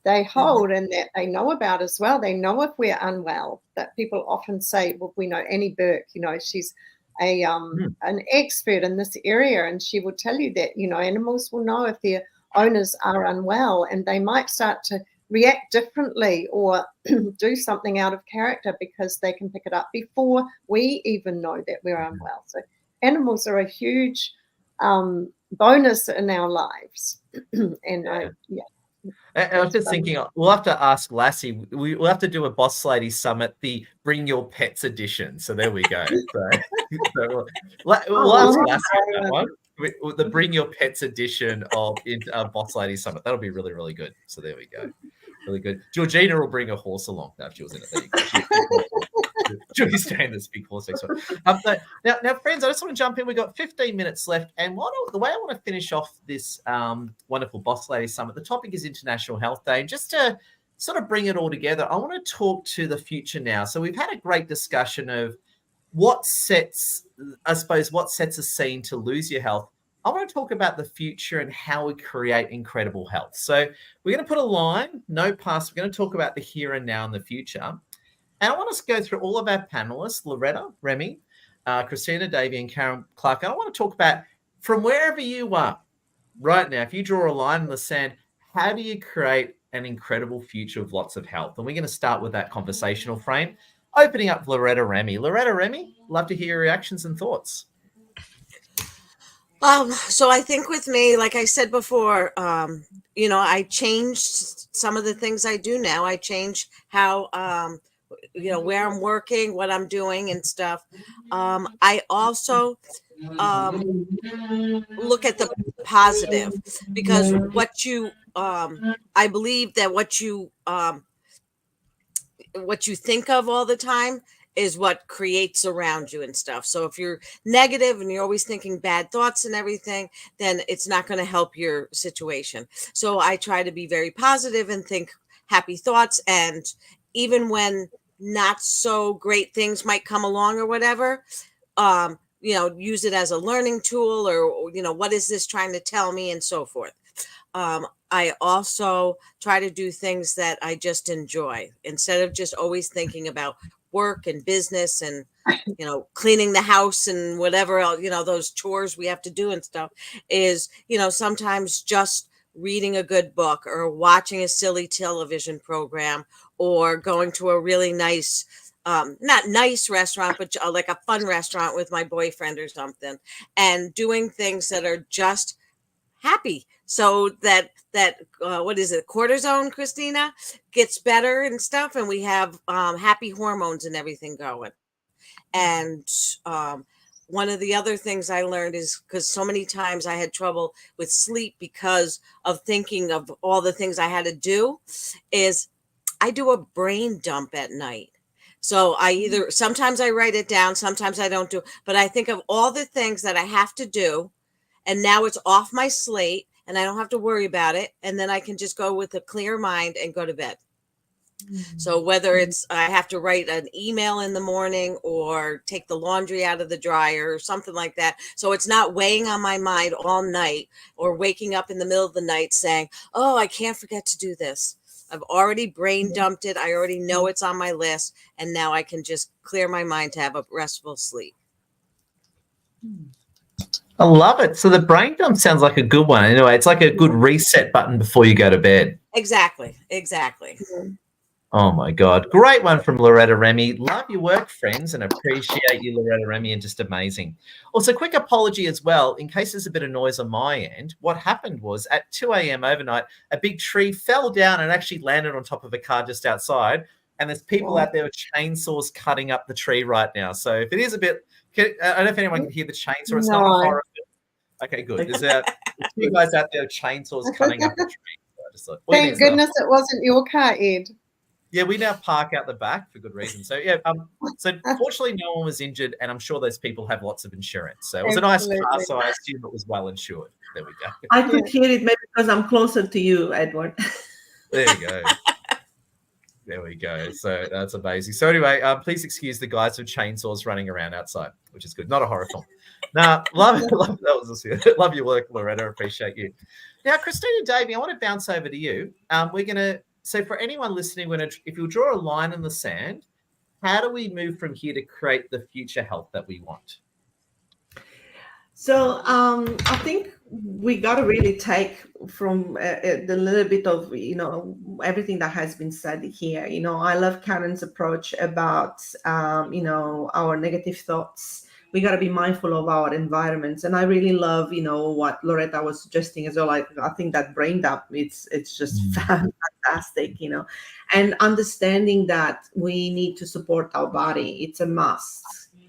they hold and that they know about as well. They know if we're unwell. That people often say, well, we know Annie Burke, she's an expert in this area, and she will tell you that, you know, animals will know if their owners are unwell, and they might start to react differently or do something out of character because they can pick it up before we even know that we're unwell. So animals are a huge bonus in our lives. And I was just thinking, we'll have to ask Lassie. We'll have to do a Boss Lady Summit, the Bring Your Pets edition. So there we go. So we'll ask Lassie that one. The Bring Your Pets edition of Boss Lady Summit. That'll be really, really good. So there we go. Really good. Georgina will bring a horse along. No, if she was in it. There you go. She'll be staying this big horse next one. Now, friends, I just want to jump in. We've got 15 minutes left. And the way I want to finish off this wonderful Boss Lady Summit, the topic is International Health Day. And just to sort of bring it all together, I want to talk to the future now. So we've had a great discussion of what sets a scene to lose your health. I want to talk about the future and how we create incredible health. So we're going to put a line, no past. We're going to talk about the here and now and the future. And I want us to go through all of our panelists, Loretta, Remy, Christina, Davey, and Karen Clark. And I want to talk about from wherever you are right now, if you draw a line in the sand, how do you create an incredible future of lots of health? And we're going to start with that conversational frame, opening up Loretta, Remy. Loretta, Remy, love to hear your reactions and thoughts. So I think with me, like I said before, you know, I changed some of the things I do now. I changed how, you know, where I'm working, what I'm doing and stuff. I also look at the positive, because what you, I believe that what you think of all the time is what creates around you and stuff. So if you're negative and you're always thinking bad thoughts and everything, then it's not going to help your situation. So I try to be very positive and think happy thoughts. And even when not so great things might come along or whatever, you know, use it as a learning tool, or, you know, what is this trying to tell me, and so forth. I also try to do things that I just enjoy, instead of just always thinking about work and business and, you know, cleaning the house and whatever else, you know, those chores we have to do and stuff. Is, you know, sometimes just reading a good book or watching a silly television program, or going to a really nice, not nice restaurant, but like a fun restaurant with my boyfriend or something, and doing things that are just happy, so that what is it, cortisone, Christina, gets better and stuff, and we have happy hormones and everything going. And one of the other things I learned is, because so many times I had trouble with sleep because of thinking of all the things I had to do, is I do a brain dump at night. So sometimes I write it down, sometimes I don't do, but I think of all the things that I have to do, and now it's off my slate and I don't have to worry about it. And then I can just go with a clear mind and go to bed. So whether it's I have to write an email in the morning, or take the laundry out of the dryer, or something like that, so it's not weighing on my mind all night, or waking up in the middle of the night saying, oh, I can't forget to do this. I've already brain dumped it. I already know it's on my list. And now I can just clear my mind to have a restful sleep. I love it. So the brain dump sounds like a good one. Anyway, it's like a good reset button before you go to bed. Exactly. Oh, my God. Great one from Loretta, Remy. Love your work, friends, and appreciate you, Loretta, Remy, and just amazing. Also, quick apology as well, in case there's a bit of noise on my end. What happened was at 2 a.m. overnight, a big tree fell down and actually landed on top of a car just outside, and there's people out there with chainsaws cutting up the tree right now. So if it is a bit, I don't know if anyone can hear the chainsaw. It's not a horror film. Okay, good. There's two guys out there with chainsaws cutting up the tree. So I just thought, thank goodness it wasn't your car, Ed. Yeah, we now park out the back for good reason. So yeah, so fortunately no one was injured, and I'm sure those people have lots of insurance. So it was a nice car, so I assume it was well insured. There we go. I could hear it maybe because I'm closer to you, Edward. There you go. There we go. So that's amazing. So anyway, please excuse the guys with chainsaws running around outside, which is good. Not a horror film. Now, love your work, Loretta. Appreciate you. Now, Christina, Davey, I want to bounce over to you. So for anyone listening, if you draw a line in the sand, how do we move from here to create the future health that we want? So I think we got to really take from the little bit of, everything that has been said here. I love Karen's approach about, our negative thoughts. We got to be mindful of our environments. And I really love, what Loretta was suggesting as well. I think that brain dump, it's just fantastic, and understanding that we need to support our body. It's a must.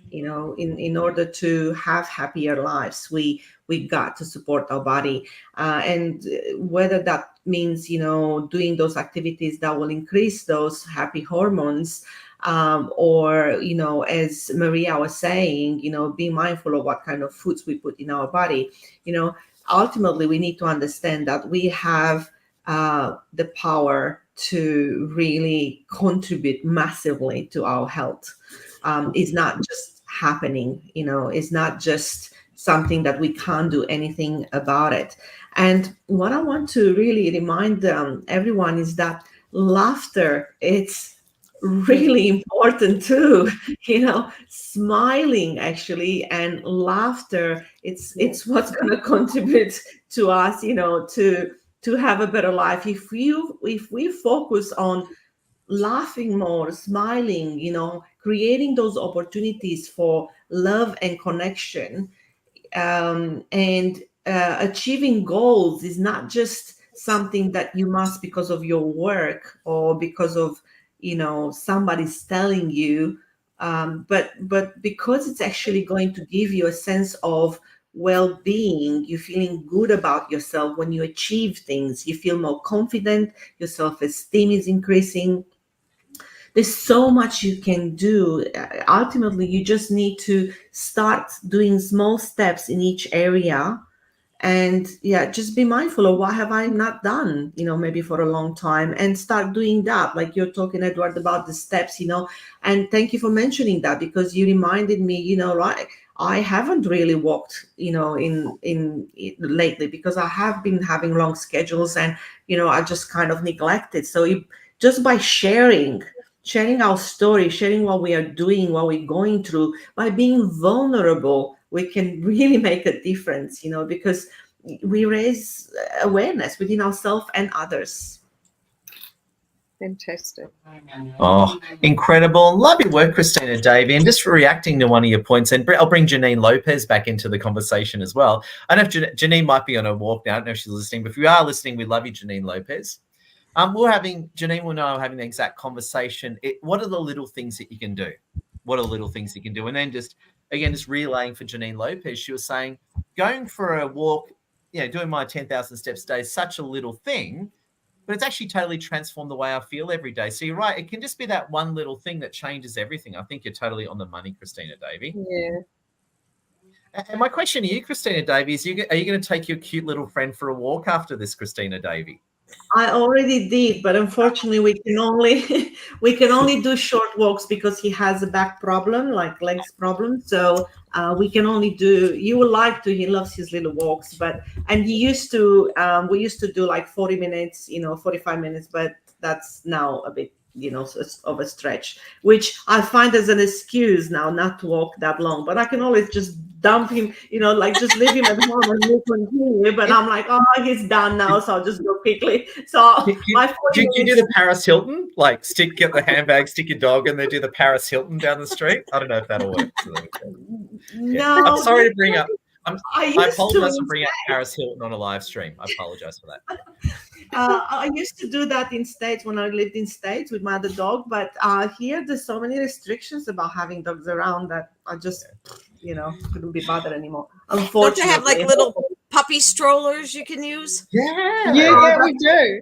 In order to have happier lives, we got to support our body, and whether that means doing those activities that will increase those happy hormones, or as Maria was saying, be mindful of what kind of foods we put in our body. Ultimately we need to understand that we have the power to really contribute massively to our health. It's not just happening, it's not just something that we can't do anything about it. And what I want to really remind everyone is that laughter, it's really important too. Smiling actually, and laughter, it's what's going to contribute to us, to have a better life. If we focus on laughing more, smiling, creating those opportunities for love and connection, and achieving goals is not just something that you must because of your work or because of somebody's telling you, but because it's actually going to give you a sense of well-being. You're feeling good about yourself when you achieve things. You feel more confident, your self-esteem is increasing. There's so much you can do. Ultimately, you just need to start doing small steps in each area, and just be mindful of what have I not done, maybe for a long time, and start doing that. Like you're talking, Edward, about the steps, and thank you for mentioning that, because you reminded me, right, I haven't really walked, in lately, because I have been having long schedules, and I just kind of neglected. So just by sharing our story, sharing what we are doing, what we're going through, by being vulnerable, we can really make a difference, because we raise awareness within ourselves and others. Fantastic. Oh, incredible. Love your work, Christina Davey. And just reacting to one of your points, and I'll bring Janine Lopez back into the conversation as well. I don't know if Janine might be on a walk now. I don't know if she's listening, but if you are listening, we love you, Janine Lopez. Janine will know I'm having the exact conversation. What are the little things that you can do? What are the little things you can do? And then just relaying for Janine Lopez, she was saying, going for a walk, doing my 10,000 steps a day is such a little thing, but it's actually totally transformed the way I feel every day. So you're right. It can just be that one little thing that changes everything. I think you're totally on the money, Christina Davey. Yeah. And my question to you, Christina Davey, is are you going to take your cute little friend for a walk after this, Christina Davey? I already did, but unfortunately we can only do short walks because he has a back problem, like legs problem. So we can only do, you would like to, he loves his little walks, and he used to, we used to do like 40 minutes, 45 minutes, but that's now a bit, of a stretch, which I find as an excuse now not to walk that long. But I can always just dump him, just leave him at home and we continue. But I'm like, oh, he's done now, so I'll just go quickly. So do you do the Paris Hilton? Like get the handbag, stick your dog, and they do the Paris Hilton down the street? I don't know if that'll work. No. I'm sorry to bring up. I apologize for bringing up Paris Hilton on a live stream. I apologize for that. I used to do that in States when I lived in States with my other dog, but here there's so many restrictions about having dogs around that I just, couldn't be bothered anymore. Unfortunately. Don't they have like little puppy strollers you can use? Yeah, we do.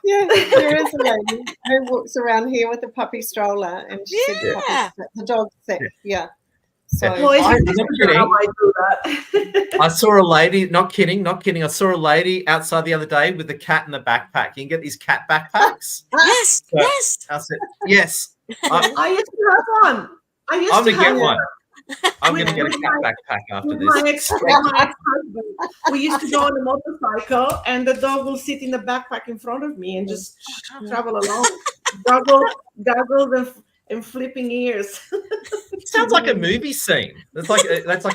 Yeah, there is a lady who walks around here with a puppy stroller, and she said the dog's sick. Yeah. So I'm not kidding. I do that. I saw a lady, not kidding. I saw a lady outside the other day with a cat in the backpack. You can get these cat backpacks. Yes, So yes. I said, yes. I used to have one. I'm going to get one. I'm going to get a cat backpack after this. My ex-husband, we used to go on a motorcycle, and the dog will sit in the backpack in front of me and just travel along. Goggles and flipping ears. Sounds like a movie scene. That's like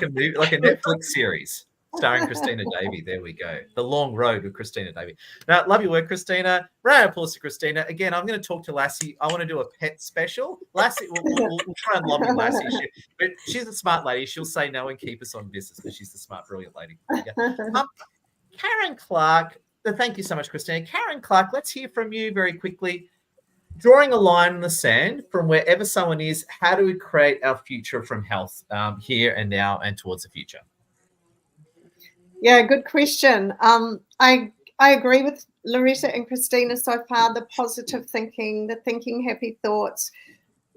a movie, like a Netflix series starring Christina Davey. There we go. The Long Road with Christina Davey. Now, love your work, Christina. Round of applause to Christina. Again, I'm going to talk to Lassie. I want to do a pet special. Lassie, we'll try and lobby Lassie. But she's a smart lady. She'll say no and keep us on business, but she's the smart, brilliant lady. Karen Clark. Thank you so much, Christina. Karen Clark, let's hear from you very quickly. Drawing a line in the sand from wherever someone is, how do we create our future from health here and now and towards the future? Yeah, good question. I agree with Loretta and Christina so far. The positive thinking, the thinking happy thoughts,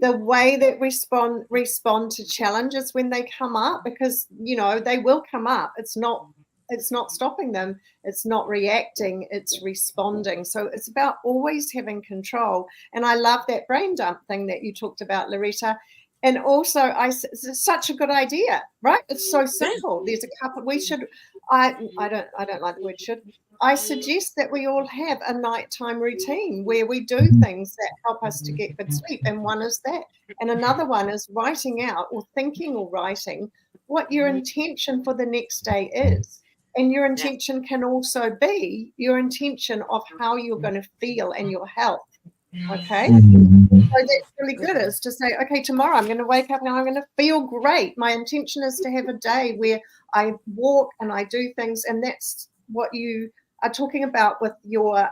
the way that respond to challenges when they come up, because they will come up. It's not stopping them. It's not reacting. It's responding. So it's about always having control. And I love that brain dump thing that you talked about, Loretta. And also, it's such a good idea, right? It's so simple. There's a couple. We should. I don't like the word should. I suggest that we all have a nighttime routine where we do things that help us to get good sleep. And one is that. And another one is writing out or thinking or writing what your intention for the next day is. And your intention can also be your intention of how you're going to feel and your health. Okay. So that's really good, is to say, okay, tomorrow I'm going to wake up and I'm going to feel great. My intention is to have a day where I walk and I do things. And that's what you are talking about with your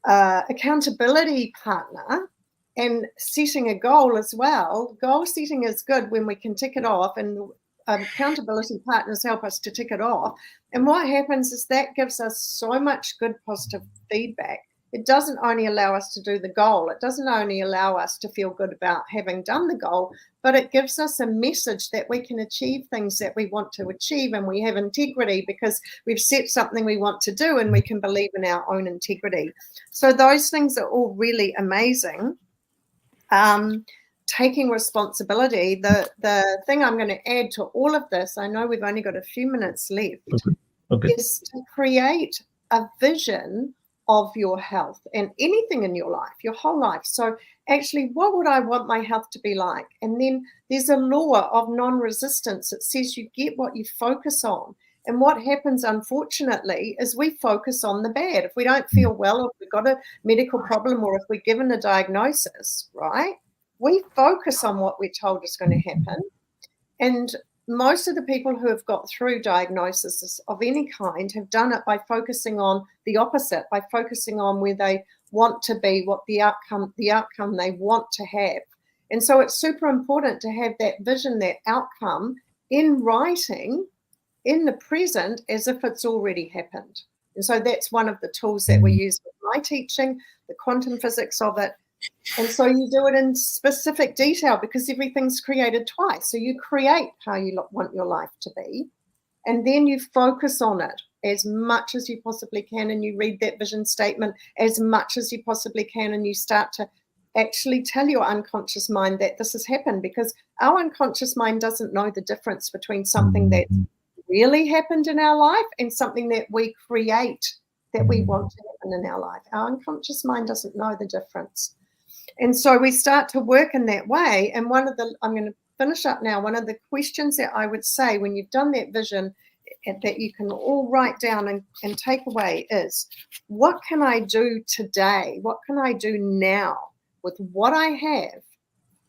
accountability partner and setting a goal as well. Goal setting is good when we can tick it off, and accountability partners help us to tick it off. And what happens is that gives us so much good positive feedback. It doesn't only allow us to do the goal. It doesn't only allow us to feel good about having done the goal, but it gives us a message that we can achieve things that we want to achieve, and we have integrity because we've set something we want to do and we can believe in our own integrity. So those things are all really amazing. Taking responsibility, the thing I'm going to add to all of this, I know we've only got a few minutes left, is to create a vision of your health and anything in your life, your whole life. So actually, what would I want my health to be like? And then there's a law of non-resistance. It says you get what you focus on. And what happens, unfortunately, is we focus on the bad. If we don't feel well, or if we've got a medical problem, or if we're given a diagnosis, right? We focus on what we're told is going to happen. And most of the people who have got through diagnoses of any kind have done it by focusing on the opposite, by focusing on where they want to be, what the outcome they want to have. And so it's super important to have that vision, that outcome in writing, in the present, as if it's already happened. And so that's one of the tools that we use with my teaching, the quantum physics of it. And so you do it in specific detail because everything's created twice. So you create how you want your life to be, and then you focus on it as much as you possibly can, and you read that vision statement as much as you possibly can, and you start to actually tell your unconscious mind that this has happened, because our unconscious mind doesn't know the difference between something that's really happened in our life and something that we create that we want to happen in our life. Our unconscious mind doesn't know the difference. And so we start to work in that way. And I'm going to finish up now. One of the questions that I would say when you've done that vision that you can all write down and take away is, what can I do today? What can I do now with what I have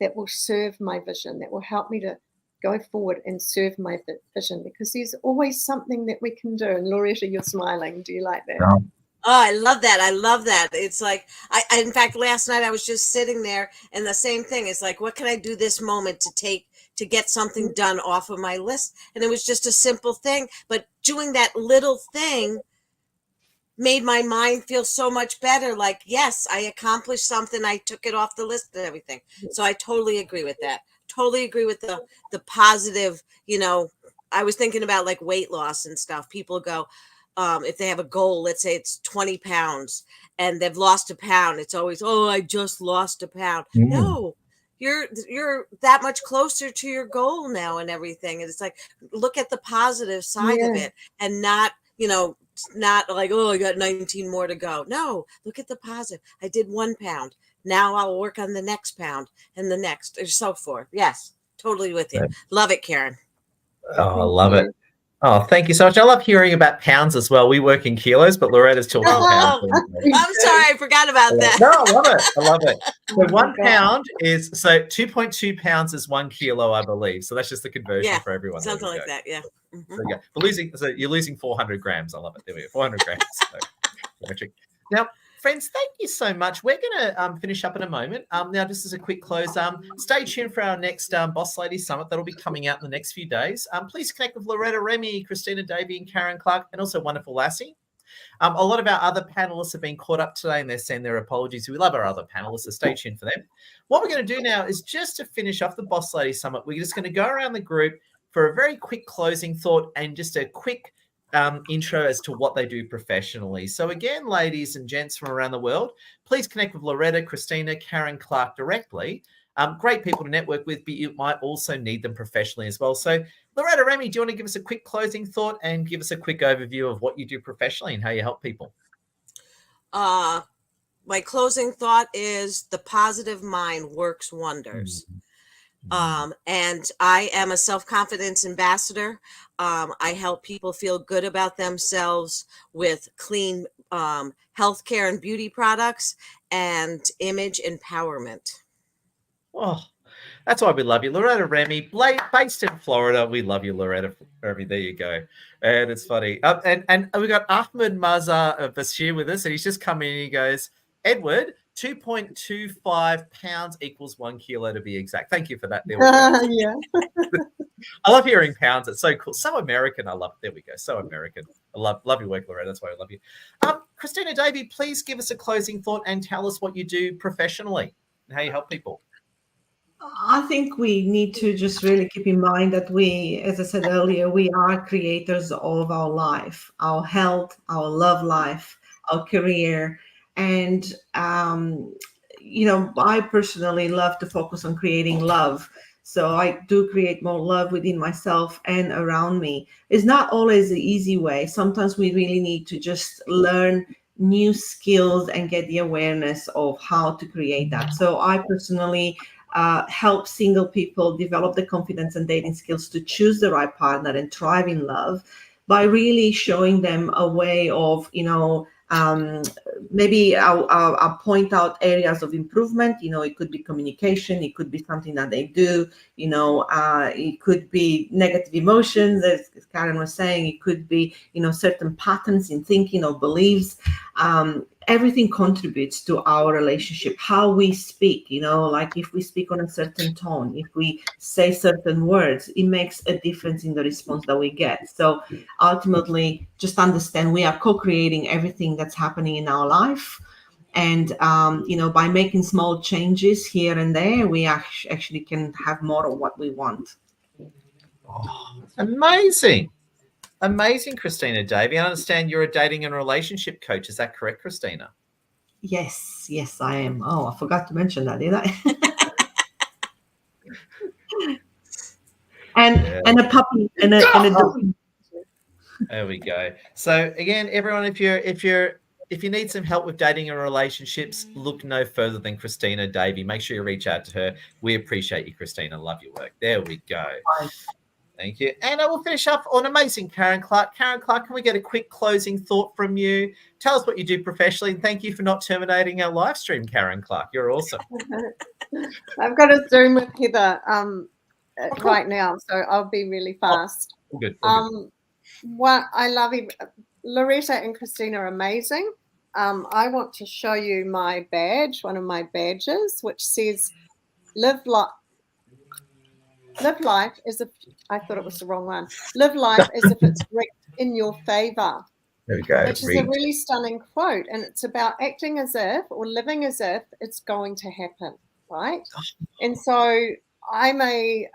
that will serve my vision, that will help me to go forward and serve my vision? Because there's always something that we can do. And Loretta, you're smiling. Do you like that? Oh, I love that. I love that. It's like, I in fact, last night I was just sitting there and the same thing. It's like, what can I do this moment to get something done off of my list? And it was just a simple thing, but doing that little thing made my mind feel so much better. Like, yes, I accomplished something. I took it off the list and everything. So I totally agree with that. Totally agree with the positive, I was thinking about like weight loss and stuff. People go, if they have a goal, let's say it's 20 pounds and they've lost a pound, it's always, oh, I just lost a pound. No, you're that much closer to your goal now and everything. And it's like, look at the positive side of it, and not like, oh, I got 19 more to go. No, look at the positive. I did 1 pound. Now I'll work on the next pound and the next, and so forth. Yes, totally with you. Yeah. Love it, Karen. Oh, I love it. Oh, thank you so much. I love hearing about pounds as well. We work in kilos, but Loretta's talking pounds. I'm sorry, I forgot about that. No, I love it. I love it. So Oh my 1 God. pound is 2.2 pounds is 1 kilo, I believe. So that's just the conversion Yeah, for everyone. There Something we like go. that. Yeah. Mhm. There we go. So you're losing 400 grams. I love it. There we go. 400 grams. So, metric. Now, friends, thank you so much. We're going to finish up in a moment. Now, just as a quick close, stay tuned for our next Boss Lady Summit that'll be coming out in the next few days. Please connect with Loretta Remy, Christina Davey, and Karen Clark, and also wonderful Lassie. A lot of our other panelists have been caught up today and they're sending their apologies. We love our other panelists, so stay tuned for them. What we're going to do now is just to finish off the Boss Lady Summit, we're just going to go around the group for a very quick closing thought and just a quick intro as to what they do professionally. So again, ladies and gents from around the world, please connect with Loretta, Christina, Karen Clark directly. Great people to network with, but you might also need them professionally as well. So Loretta Remy, do you want to give us a quick closing thought and give us a quick overview of what you do professionally and how you help people? My closing thought is the positive mind works wonders. And I am a self-confidence ambassador. I help people feel good about themselves with clean healthcare and beauty products and image empowerment. Oh, that's why we love you. Loretta Remy, based in Florida. We love you, Loretta Remy. There you go. And it's funny. And we got Ahmed Mazar Bashir with us, and he's just come in and he goes, Edward, 2.25 pounds equals 1 kilo to be exact. Thank you for that. There we go. Yeah. I love hearing pounds. It's so cool. So American. I love it. There we go. So American. I love your work, Loretta. That's why I love you. Christina Davey, please give us a closing thought and tell us what you do professionally and how you help people. I think we need to just really keep in mind that we, as I said earlier, we are creators of our life, our health, our love life, our career. And, I personally love to focus on creating love. So I do create more love within myself and around me. It's not always the easy way. Sometimes we really need to just learn new skills and get the awareness of how to create that. So I personally help single people develop the confidence and dating skills to choose the right partner and thrive in love by really showing them a way of, maybe I'll point out areas of improvement. It could be communication. It could be something that they do. It could be negative emotions, as Karen was saying. It could be, certain patterns in thinking or beliefs. Everything contributes to our relationship, how we speak, like if we speak on a certain tone, if we say certain words, it makes a difference in the response that we get. So ultimately, just understand we are co-creating everything that's happening in our life. And, by making small changes here and there, we actually can have more of what we want. Oh, amazing. Amazing, Christina Davey. I understand you're a dating and relationship coach. Is that correct, Christina? Yes, I am. Oh, I forgot to mention that, did I? and a puppy and a dog. There we go. So again, everyone, if you need some help with dating and relationships, look no further than Christina Davey. Make sure you reach out to her. We appreciate you, Christina. Love your work. There we go. Thank you. And I will finish up on amazing Karen Clark. Karen Clark, can we get a quick closing thought from you? Tell us what you do professionally. And thank you for not terminating our live stream, Karen Clark. You're awesome. I've got a Zoom with Heather right now, so I'll be really fast. All good. What I love you, Loretta and Christina are amazing. I want to show you my badge, one of my badges, which says live life as if, I thought it was the wrong one. Live life as if it's wrecked in your favor. There we go. Which is a really stunning quote. And it's about acting as if or living as if it's going to happen, right? And so I'm a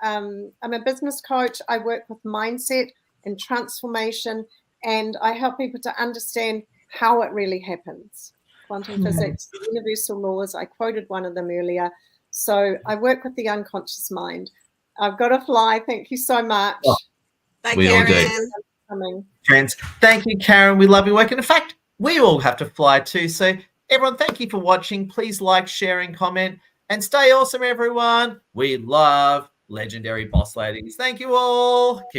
business coach. I work with mindset and transformation, and I help people to understand how it really happens. Quantum physics, universal laws. I quoted one of them earlier. So I work with the unconscious mind. I've got to fly. Thank you so much. Oh, Bye, we all do. Karen. Friends, thank you, Karen. We love your work. And in fact, we all have to fly too. So Everyone, thank you for watching. Please like, share, and comment. And stay awesome, everyone. We love legendary boss ladies. Thank you all.